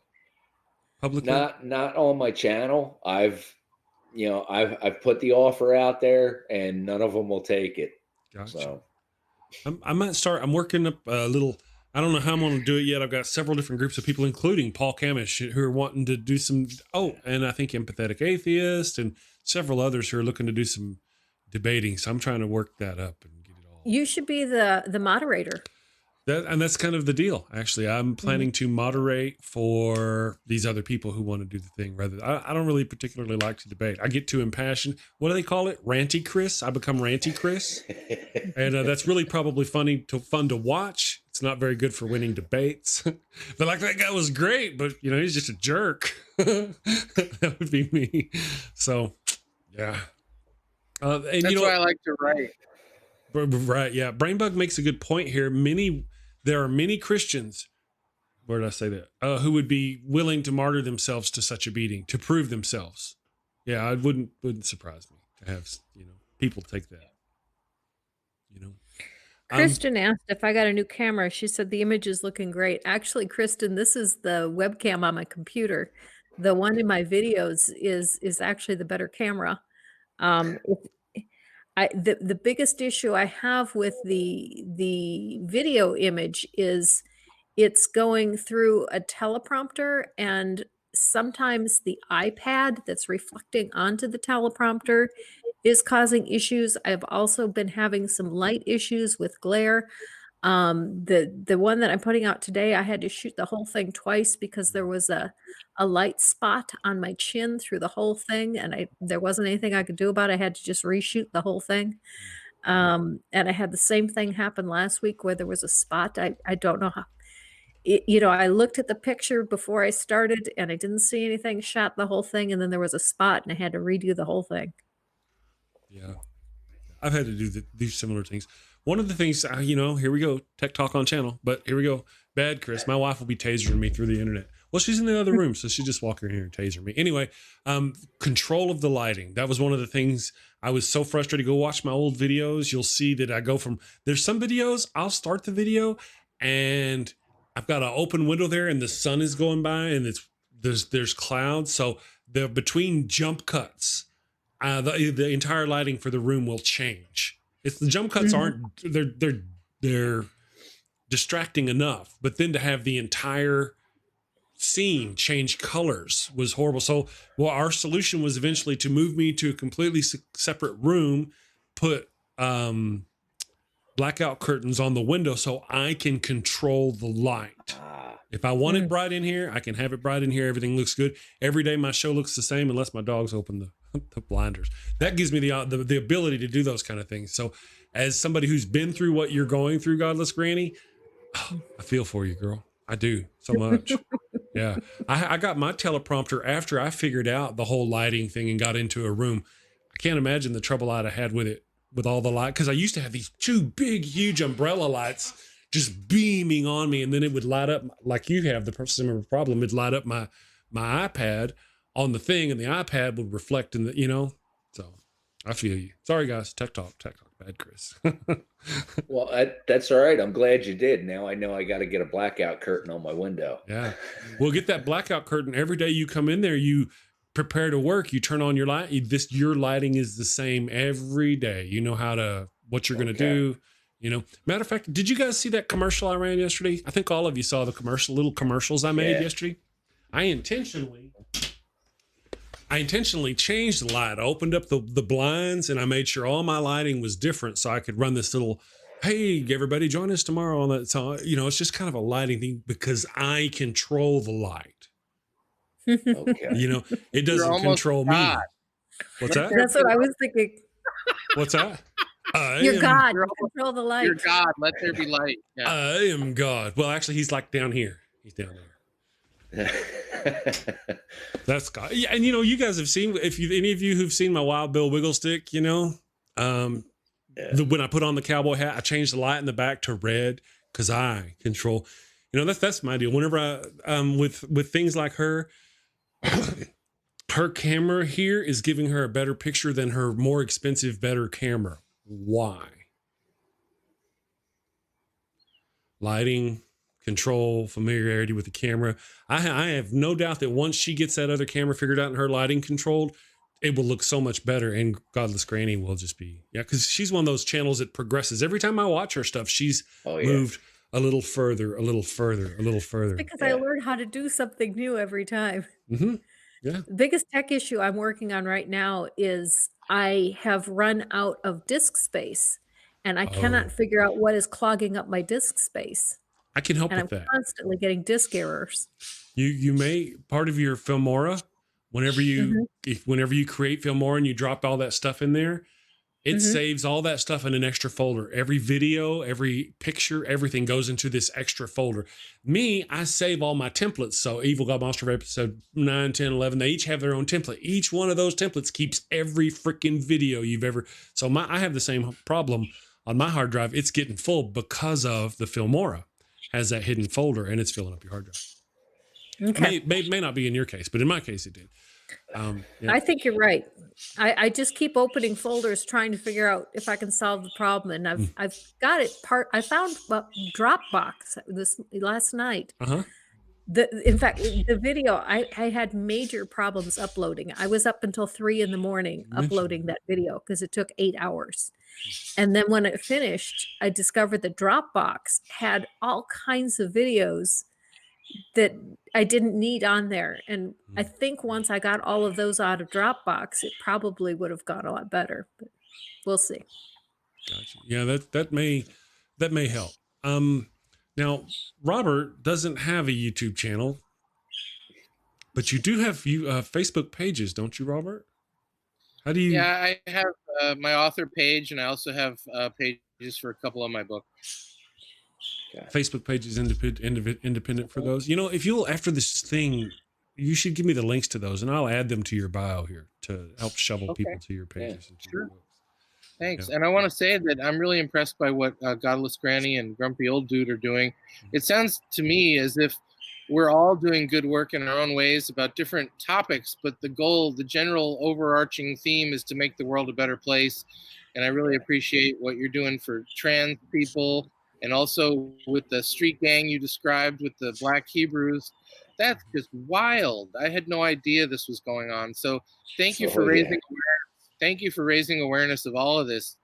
publicly? Not on my channel. I've put the offer out there, and none of them will take it. Gotcha. So I might start. I'm working up a little. I don't know how I'm going to do it yet. I've got several different groups of people, including Paul Camish, who are wanting to do some. Oh, and I think Empathetic Atheist and several others who are looking to do some debating. So I'm trying to work that up and get it all. You should be the moderator. That's kind of the deal. Actually, I'm planning to moderate for these other people who want to do the thing. I don't really particularly like to debate. I get too impassioned. What do they call it? Ranty Chris. I become Ranty Chris, and that's really probably fun to watch. It's not very good for winning debates. But like, that guy was great, but he's just a jerk. That would be me. So, yeah. And, That's why I like to write. Right, yeah. Brainbug makes a good point here. There are many Christians, where did I say that? Who would be willing to martyr themselves to such a beating, to prove themselves. Yeah, it wouldn't surprise me to have people take that. Kristen asked if I got a new camera. She said the image is looking great. Actually, Kristen, this is the webcam on my computer. The one in my videos is actually the better camera. The biggest issue I have with the video image is it's going through a teleprompter, and sometimes the iPad that's reflecting onto the teleprompter is causing issues. I've also been having some light issues with glare. The one that I'm putting out today, I had to shoot the whole thing twice because there was a light spot on my chin through the whole thing, and there wasn't anything I could do about it. I had to just reshoot the whole thing. And I had the same thing happen last week where there was a spot. I don't know how. I looked at the picture before I started and I didn't see anything, shot the whole thing, and then there was a spot and I had to redo the whole thing. Yeah. I've had to do these similar things. One of the things, here we go, tech talk on channel, but here we go. Bad Chris, my wife will be tasering me through the internet. Well, she's in the other room, so she just walk in here and taser me. Anyway, control of the lighting. That was one of the things I was so frustrated. Go watch my old videos. You'll see that I go from, there's some videos, I'll start the video and I've got an open window there and the sun is going by and there's clouds. So between jump cuts, the entire lighting for the room will change. It's the jump cuts aren't, they're distracting enough, but then to have the entire scene change colors was horrible. So, our solution was eventually to move me to a completely separate room, put blackout curtains on the window so I can control the light. If I want it bright in here, I can have it bright in here. Everything looks good. Every day my show looks the same unless my dogs open the blinders. That gives me the ability to do those kind of things. So as somebody who's been through what you're going through, Godless Granny, I feel for you, girl. I do so much. Yeah. I got my teleprompter after I figured out the whole lighting thing and got into a room. I can't imagine the trouble I'd have had with it, with all the light. Cause I used to have these two big, huge umbrella lights just beaming on me. And then it would light up like you have the similar problem. It'd light up my iPad on the thing and the iPad would reflect in the, so I feel you. Sorry guys. Tech talk, bad Chris. Well, that's all right. I'm glad you did. Now I know I got to get a blackout curtain on my window. Yeah. We'll get that blackout curtain every day you come in there. You prepare to work. You turn on your light. Your lighting is the same every day. You know what you're going to do. Matter of fact, did you guys see that commercial I ran yesterday? I think all of you saw the little commercials I made yesterday. I intentionally changed the light. I opened up the blinds and I made sure all my lighting was different so I could run this little, hey, everybody join us tomorrow on that. So, it's just kind of a lighting thing because I control the light. Okay. It doesn't control me. What's that? That's what I was thinking. What's that? You're God. You control the light. You're God. Let there be light. Yeah. I am God. Well, actually, he's like down here. He's down there. That's God. Yeah, and you guys have seen, any of you who've seen my Wild Bill Wiggle Stick, when I put on the cowboy hat, I changed the light in the back to red because I control. That's my deal. Whenever I with things like her, her camera here is giving her a better picture than her more expensive, better camera. Why? Lighting, control, familiarity with the camera. I have no doubt that once she gets that other camera figured out and her lighting controlled, it will look so much better. And Godless Granny will just be, because she's one of those channels that progresses. Every time I watch her stuff, she's moved a little further, a little further, a little further. Because I learn how to do something new every time. Mm-hmm. Yeah. The biggest tech issue I'm working on right now is I have run out of disk space, and I cannot figure out what is clogging up my disk space. I can help and with I'm that. constantly getting disk errors. You may, part of your Filmora, whenever you create Filmora and you drop all that stuff in there, it saves all that stuff in an extra folder. Every video, every picture, everything goes into this extra folder. Me, I save all my templates. So Evil God Monster of episode 9, 10, 11, they each have their own template. Each one of those templates keeps every freaking video you've ever. So I have the same problem on my hard drive. It's getting full because of the Filmora has that hidden folder and it's filling up your hard drive. Okay. May not be in your case, but in my case it did. I think you're right. I just keep opening folders trying to figure out if I can solve the problem, and I've got it. I found Dropbox this last night. In fact, the video I had major problems uploading. I was up until 3 a.m. uploading that video because it took 8 hours. And then when it finished, I discovered that Dropbox had all kinds of videos that I didn't need on there. And I think once I got all of those out of Dropbox, it probably would have gone a lot better, but we'll see. Gotcha. Yeah, that may help. Now Robert doesn't have a YouTube channel, but you do have Facebook pages, don't you, Robert? How do you? Yeah, I have my author page, and I also have pages for a couple of my books. Facebook page is independent for those. If you'll, after this thing, you should give me the links to those and I'll add them to your bio here to help shovel people to your pages. Yeah, sure. Thanks. Yeah. And I want to say that I'm really impressed by what Godless Granny and Grumpy Old Dude are doing. It sounds to me as if we're all doing good work in our own ways about different topics, but the goal, the general overarching theme is to make the world a better place. And I really appreciate what you're doing for trans people. And also with the street gang you described with the Black Hebrews, that's just wild. I had no idea this was going on. So thank you for raising awareness. Thank you for raising awareness of all of this.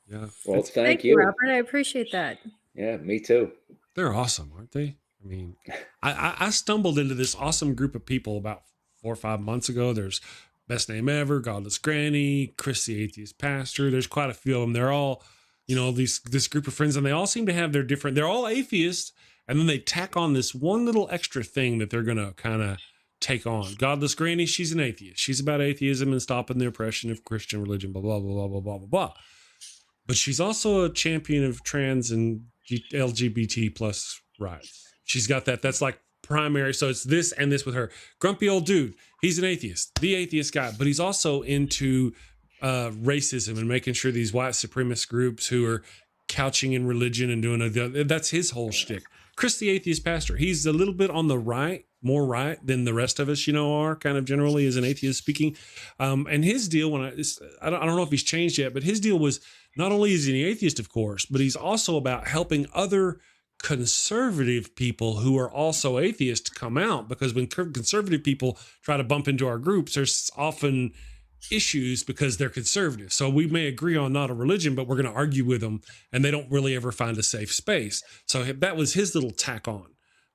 Yeah. Well, thank you, Robert. I appreciate that. Yeah, me too. They're awesome, aren't they? I mean, I stumbled into this awesome group of people about 4 or 5 months ago. There's Best Name Ever, Godless Granny, Chris the Atheist Pastor. There's quite a few of them. They're all, this group of friends, and they all seem to have their different, they're all atheists, and then they tack on this one little extra thing that they're going to kind of take on. Godless Granny, she's an atheist. She's about atheism and stopping the oppression of Christian religion, blah, blah, blah, blah, blah, blah, blah, blah. But she's also a champion of trans and LGBT plus rights. She's got that. That's like primary. So it's this and this with her. Grumpy Old Dude, he's an atheist, the atheist guy, but he's also into racism and making sure these white supremacist groups who are couching in religion and doing that's his whole shtick. Chris the Atheist Pastor, he's a little bit on the right, more right than the rest of us, are kind of generally as an atheist speaking. And his deal, I don't know if he's changed yet, but his deal was not only is he an atheist, of course, but he's also about helping other conservative people who are also atheists come out, because when conservative people try to bump into our groups, there's often issues because they're conservative. So we may agree on not a religion, but we're going to argue with them, and they don't really ever find a safe space. So that was his little tack on,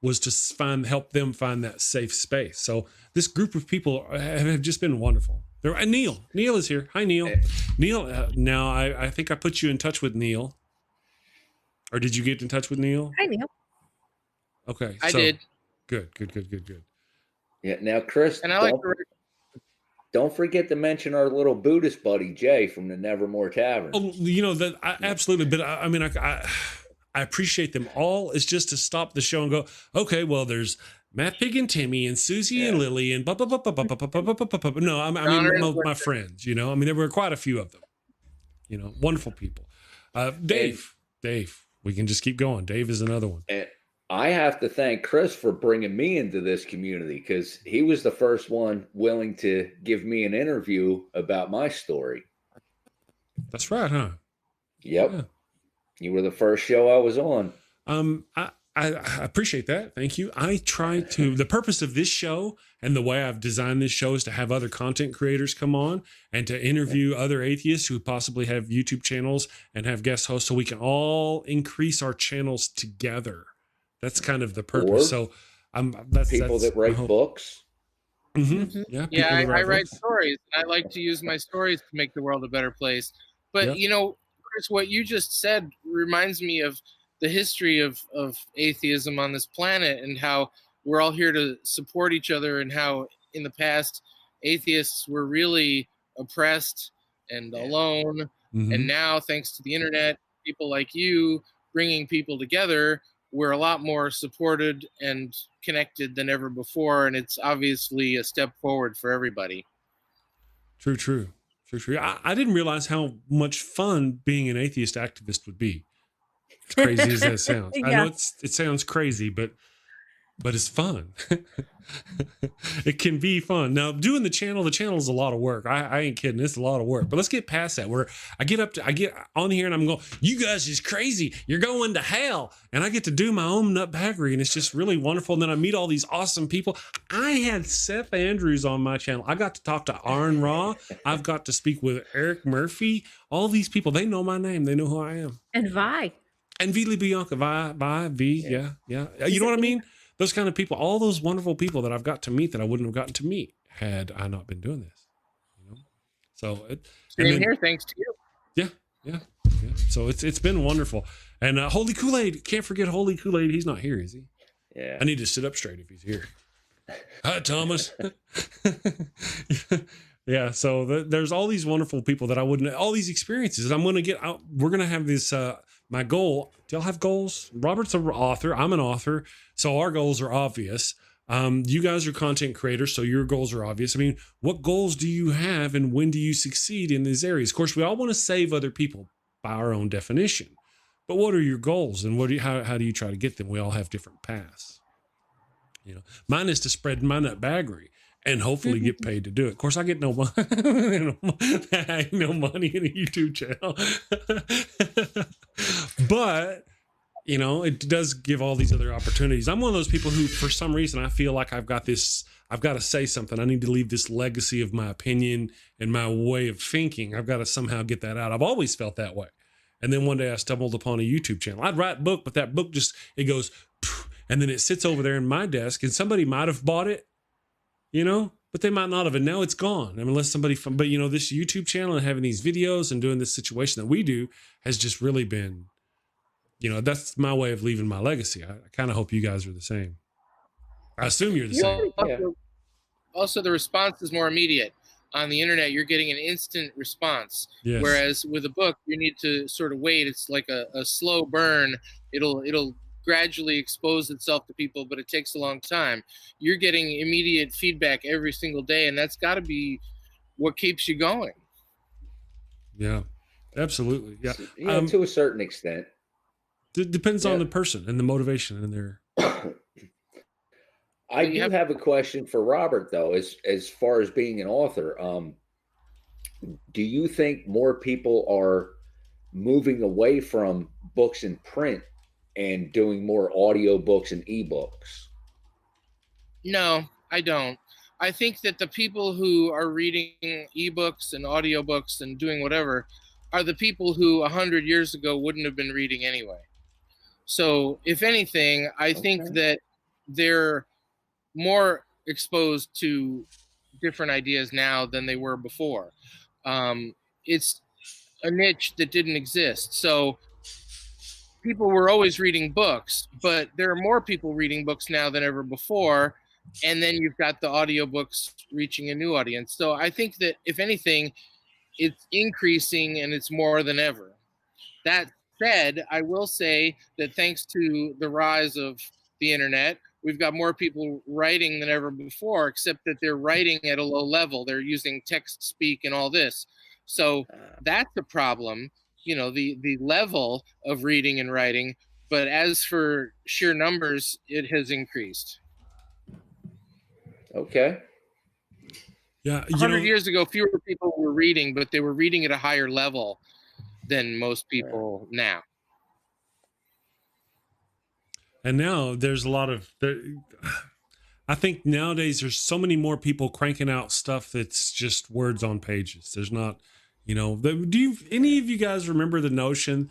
was to help them find that safe space. So this group of people have just been wonderful. And Neil is here. Hi, Neil. Neil, now I think I put you in touch with Neil. Or did you get in touch with Neil? Hi, Neil. Okay. I did. Good. Yeah. Now, Chris, and don't forget to mention our little Buddhist buddy, Jay, from the Nevermore Tavern. Oh, absolutely. But I appreciate them all. It's just to stop the show and go, okay, well, there's Matt Pig and Timmy and Susie and Lily and blah, blah, blah, blah, blah, blah, blah, blah, blah, blah. No, I mean, my friends, there were quite a few of them, wonderful people. Dave, we can just keep going. Dave is another one. I have to thank Chris for bringing me into this community because he was the first one willing to give me an interview about my story. That's right, huh? Yep. Yeah. You were the first show I was on. I appreciate that. Thank you. I try to, the purpose of this show and the way I've designed this show is to have other content creators come on and to interview other atheists who possibly have YouTube channels and have guest hosts so we can all increase our channels together. That's kind of the purpose. Or so that's people that's that write books. Mm-hmm. Yeah. Yeah, I write books. stories. I like to use my stories to make the world a better place. But, you know, Chris, what you just said reminds me of the history of atheism on this planet and how we're all here to support each other, and how in the past atheists were really oppressed and alone. Mm-hmm. And now, thanks to the internet, people like you bringing people together, we're a lot more supported and connected than ever before. And it's obviously a step forward for everybody. True. I didn't realize how much fun being an atheist activist would be. As crazy as that sounds. Yeah. I know it sounds crazy, but it's fun. It can be fun. Now, doing the channel is a lot of work. I ain't kidding. It's a lot of work. But let's get past that. Where I get on here and I'm going, you guys is crazy. You're going to hell. And I get to do my own nutbaggery, and it's just really wonderful. And then I meet all these awesome people. I had Seth Andrews on my channel. I got to talk to Arn Ra. I've got to speak with Eric Murphy. All these people, they know my name. They know who I am. And Vi. And Vili Bianca, Vi. Yeah. You know what I mean? Those kind of people, all those wonderful people that I've got to meet that I wouldn't have gotten to meet had I not been doing this. You know, so same here, thanks to you. Yeah. So it's been wonderful. And Holy Kool-Aid, can't forget Holy Kool-Aid. He's not here, is he? Yeah. I need to sit up straight if he's here. Hi, Thomas. Yeah. So there's all these wonderful people that I wouldn't, all these experiences. I'm going to get out. We're going to have this. My goal. Do y'all have goals? Robert's an author. I'm an author. So our goals are obvious. You guys are content creators, so your goals are obvious. I mean, what goals do you have, and when do you succeed in these areas? Of course, we all want to save other people by our own definition. But what are your goals, and how do you try to get them? We all have different paths. You know, mine is to spread my nutbaggery and hopefully get paid to do it. Of course, I get no money. I ain't no money in a YouTube channel. But, you know, it does give all these other opportunities. I'm one of those people who, for some reason, I feel like I've got to say something. I need to leave this legacy of my opinion and my way of thinking. I've got to somehow get that out. I've always felt that way. And then one day I stumbled upon a YouTube channel. I'd write a book, but that book it goes, and then it sits over there in my desk, and somebody might have bought it, you know, but they might not have. And now it's gone. I mean, unless but you know, this YouTube channel and having these videos and doing this situation that we do has just really been, you know, that's my way of leaving my legacy. I kind of hope you guys are the same. I assume you're the same. Also, the response is more immediate. On the internet, you're getting an instant response. Yes. Whereas with a book, you need to sort of wait. It's like a slow burn. It'll gradually expose itself to people, but it takes a long time. You're getting immediate feedback every single day, and that's got to be what keeps you going. Yeah, absolutely. Yeah, to a certain extent. It depends on the person and the motivation in there. I do have a question for Robert, though, as far as being an author. Do you think more people are moving away from books in print and doing more audiobooks and ebooks? No, I don't. I think that the people who are reading ebooks and audiobooks and doing whatever are the people who 100 years ago wouldn't have been reading anyway. So if anything, I think that they're more exposed to different ideas now than they were before. It's a niche that didn't exist. So people were always reading books, but there are more people reading books now than ever before. And then you've got the audiobooks reaching a new audience. So I think that if anything, it's increasing and it's more than ever. That said, I will say that thanks to the rise of the internet, we've got more people writing than ever before, except that they're writing at a low level. They're using text speak and all this. So that's a problem, you know, the level of reading and writing. But as for sheer numbers, it has increased. Okay. Yeah, 100 years ago, fewer people were reading, but they were reading at a higher level than most people now. And now there's a lot of, I think nowadays there's so many more people cranking out stuff that's just words on pages. There's not, any of you guys remember the notion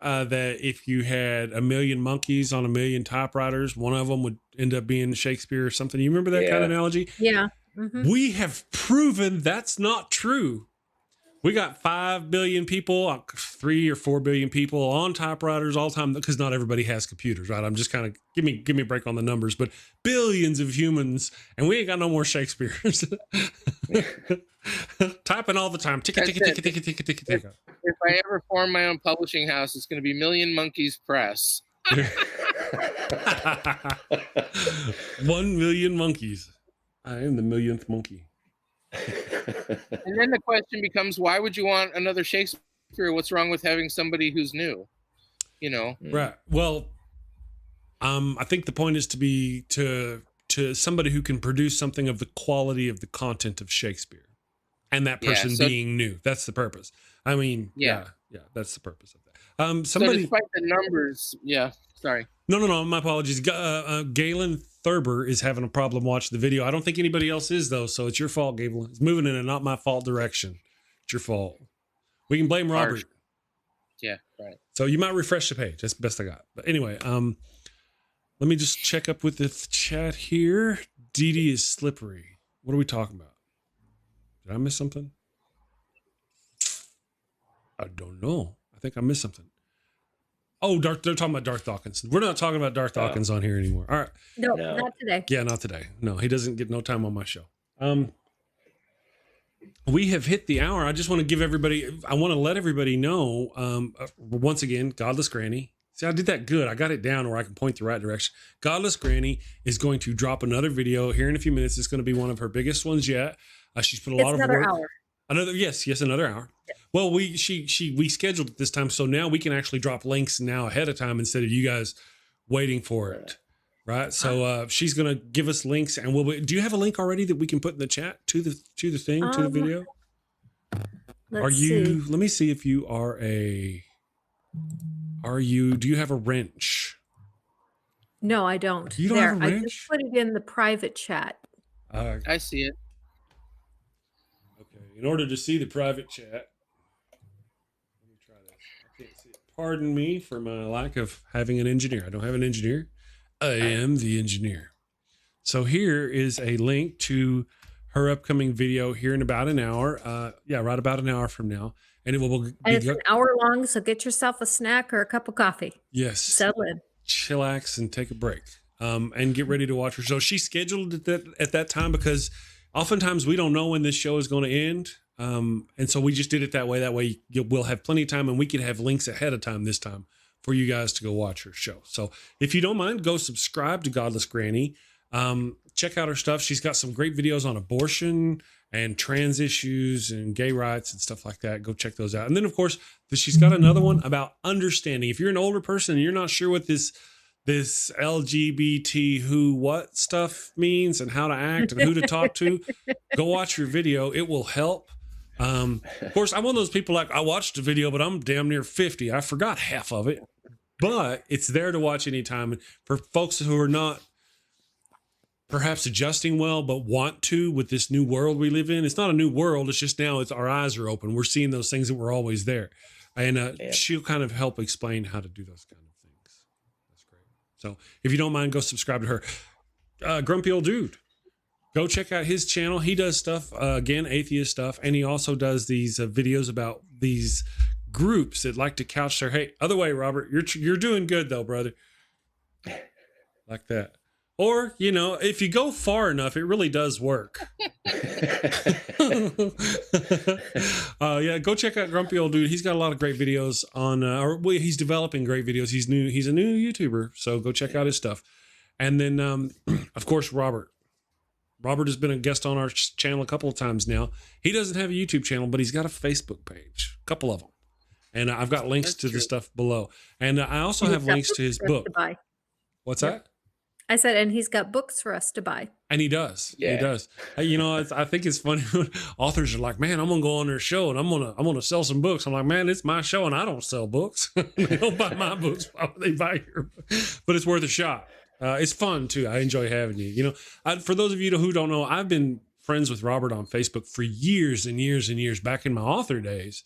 that if you had a million monkeys on a million typewriters, one of them would end up being Shakespeare or something? You remember that kind of analogy? Yeah. Mm-hmm. We have proven that's not true. We got 5 billion people, 3 or 4 billion people on typewriters all the time, because not everybody has computers, right? I'm just kind of, give me a break on the numbers, but billions of humans, and we ain't got no more Shakespeare's. Typing all the time. Tick. If I ever form my own publishing house, it's going to be Million Monkeys Press. 1 million monkeys. I am the millionth monkey. And then the question becomes, why would you want another Shakespeare? What's wrong with having somebody who's new? Right. Well, I think the point is to be to somebody who can produce something of the quality of the content of Shakespeare, and that person being new. That's the purpose. I mean, yeah, that's the purpose of that. Somebody, so despite the numbers, sorry. No, my apologies. Galen Thurber is having a problem watching the video. I don't think anybody else is, though, so it's your fault, Gable. It's moving in a not my fault direction. It's your fault. We can blame Robert. Yeah, right. So you might refresh the page. That's the best I got. But anyway, let me just check up with the chat here. Dee Dee is slippery. What are we talking about? Did I miss something? I don't know. I think I missed something. Oh, they're talking about Darth Dawkins. We're not talking about Darth Dawkins on here anymore. All right. No, not today. Yeah, not today. No, he doesn't get no time on my show. We have hit the hour. I just want to let everybody know, once again, Godless Granny. See, I did that good. I got it down where I can point the right direction. Godless Granny is going to drop another video here in a few minutes. It's going to be one of her biggest ones yet. She's put a lot of work. Hour. Another hour. Yeah. Well, we scheduled it this time, so now we can actually drop links now ahead of time instead of you guys waiting for it, right? So she's gonna give us links, and do you have a link already that we can put in the chat to the thing, to the video? Let me see if you do you have a wrench? No, I don't. You don't have a wrench? I just put it in the private chat. I see it. In order to see the private chat, let me try this. I can't see it. Pardon me for my lack of having an engineer. I don't have an engineer. I am the engineer. So here is a link to her upcoming video here in about an hour. Right about an hour from now. And it will be it's an hour long, so get yourself a snack or a cup of coffee. Yes. Settle in. Chillax and take a break. And get ready to watch her. So she scheduled it at that time because oftentimes we don't know when this show is going to end. And so we just did it that way. That way we'll have plenty of time, and we can have links ahead of time this time for you guys to go watch her show. So if you don't mind, go subscribe to Godless Granny. Check out her stuff. She's got some great videos on abortion and trans issues and gay rights and stuff like that. Go check those out. And then, of course, she's got another one about understanding. If you're an older person and you're not sure what this LGBT what stuff means and how to act and who to talk to, go watch your video. It will help. Of course, I'm one of those people like, I watched the video, but I'm damn near 50. I forgot half of it, but it's there to watch anytime. And for folks who are not perhaps adjusting well, but want to with this new world we live in, it's not a new world. It's just now our eyes are open. We're seeing those things that were always there. And she'll kind of help explain how to do those kind of things. That's great. So if you don't mind, go subscribe to her. Grumpy Old Dude. Go check out his channel. He does stuff, again, atheist stuff. And he also does these videos about these groups that like to couch their hate. Other way, Robert, you're doing good though, brother. Like that. Or, if you go far enough, it really does work. Go check out Grumpy Old Dude. He's got a lot of great videos on, he's developing great videos. He's new. He's a new YouTuber. So go check out his stuff. And then, of course, Robert. Robert has been a guest on our channel a couple of times now. He doesn't have a YouTube channel, but he's got a Facebook page, a couple of them. And I've got links to the stuff below. And I also have links to his book. What's that? I said, and he's got books for us to buy. And he does. Yeah. He does. You know, I think it's funny when authors are like, man, I'm going to go on their show and I'm going to sell some books. I'm like, man, it's my show and I don't sell books. They don't buy my books. Why would they buy your book? But it's worth a shot. It's fun too. I enjoy having you. You know, for those of you who don't know, I've been friends with Robert on Facebook for years and years and years, back in my author days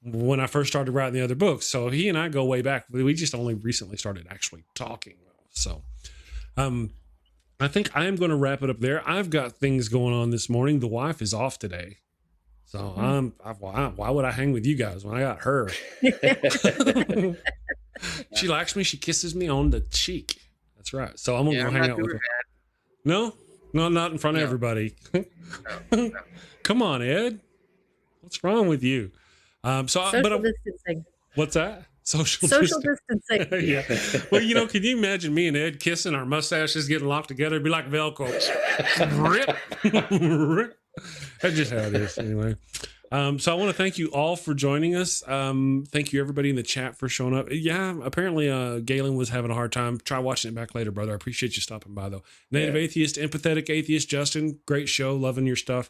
when I first started writing the other books. So he and I go way back. We just only recently started actually talking. So, I think I am going to wrap it up there. I've got things going on this morning. The wife is off today. So why would I hang with you guys when I got her? She likes me. She kisses me on the cheek. That's right. So I'm going to go hang out with her. No, not in front of everybody. No. Come on, Ed. What's wrong with you? Social distancing. What's that? Social distancing. Yeah. Well, you know, can you imagine me and Ed kissing, our mustaches getting locked together? It'd be like Velcro. Rip. That's just how it is anyway. So I want to thank you all for joining us. Thank you everybody in the chat for showing up. Yeah, apparently Galen was having a hard time. Try watching it back later, brother. I appreciate you stopping by though. Native Atheist, Empathetic Atheist, Justin, great show. Loving your stuff.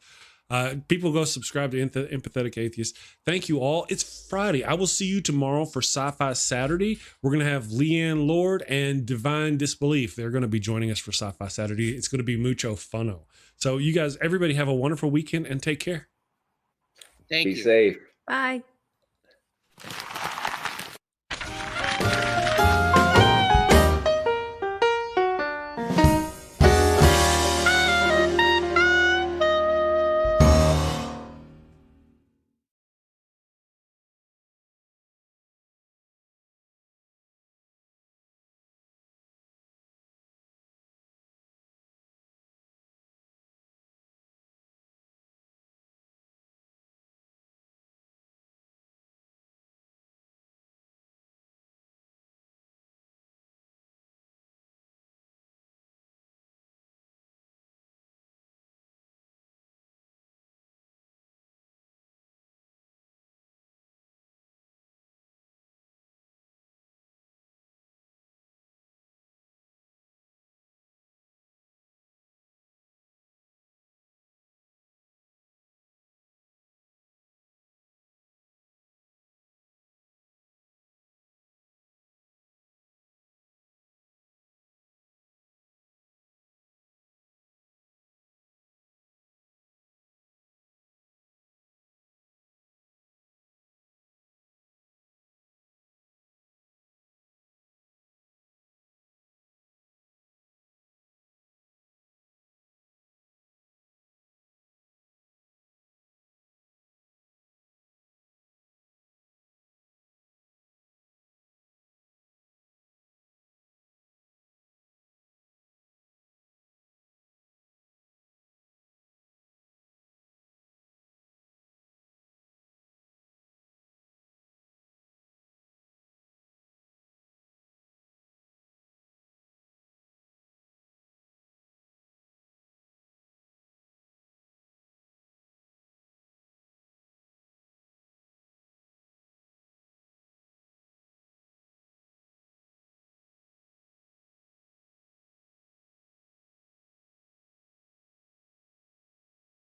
People go subscribe to Empathetic Atheist. Thank you all. It's Friday. I will see you tomorrow for Sci-Fi Saturday. We're going to have Leanne Lord and Divine Disbelief. They're going to be joining us for Sci-Fi Saturday. It's going to be mucho funno. So you guys, everybody have a wonderful weekend and take care. Be safe. Bye.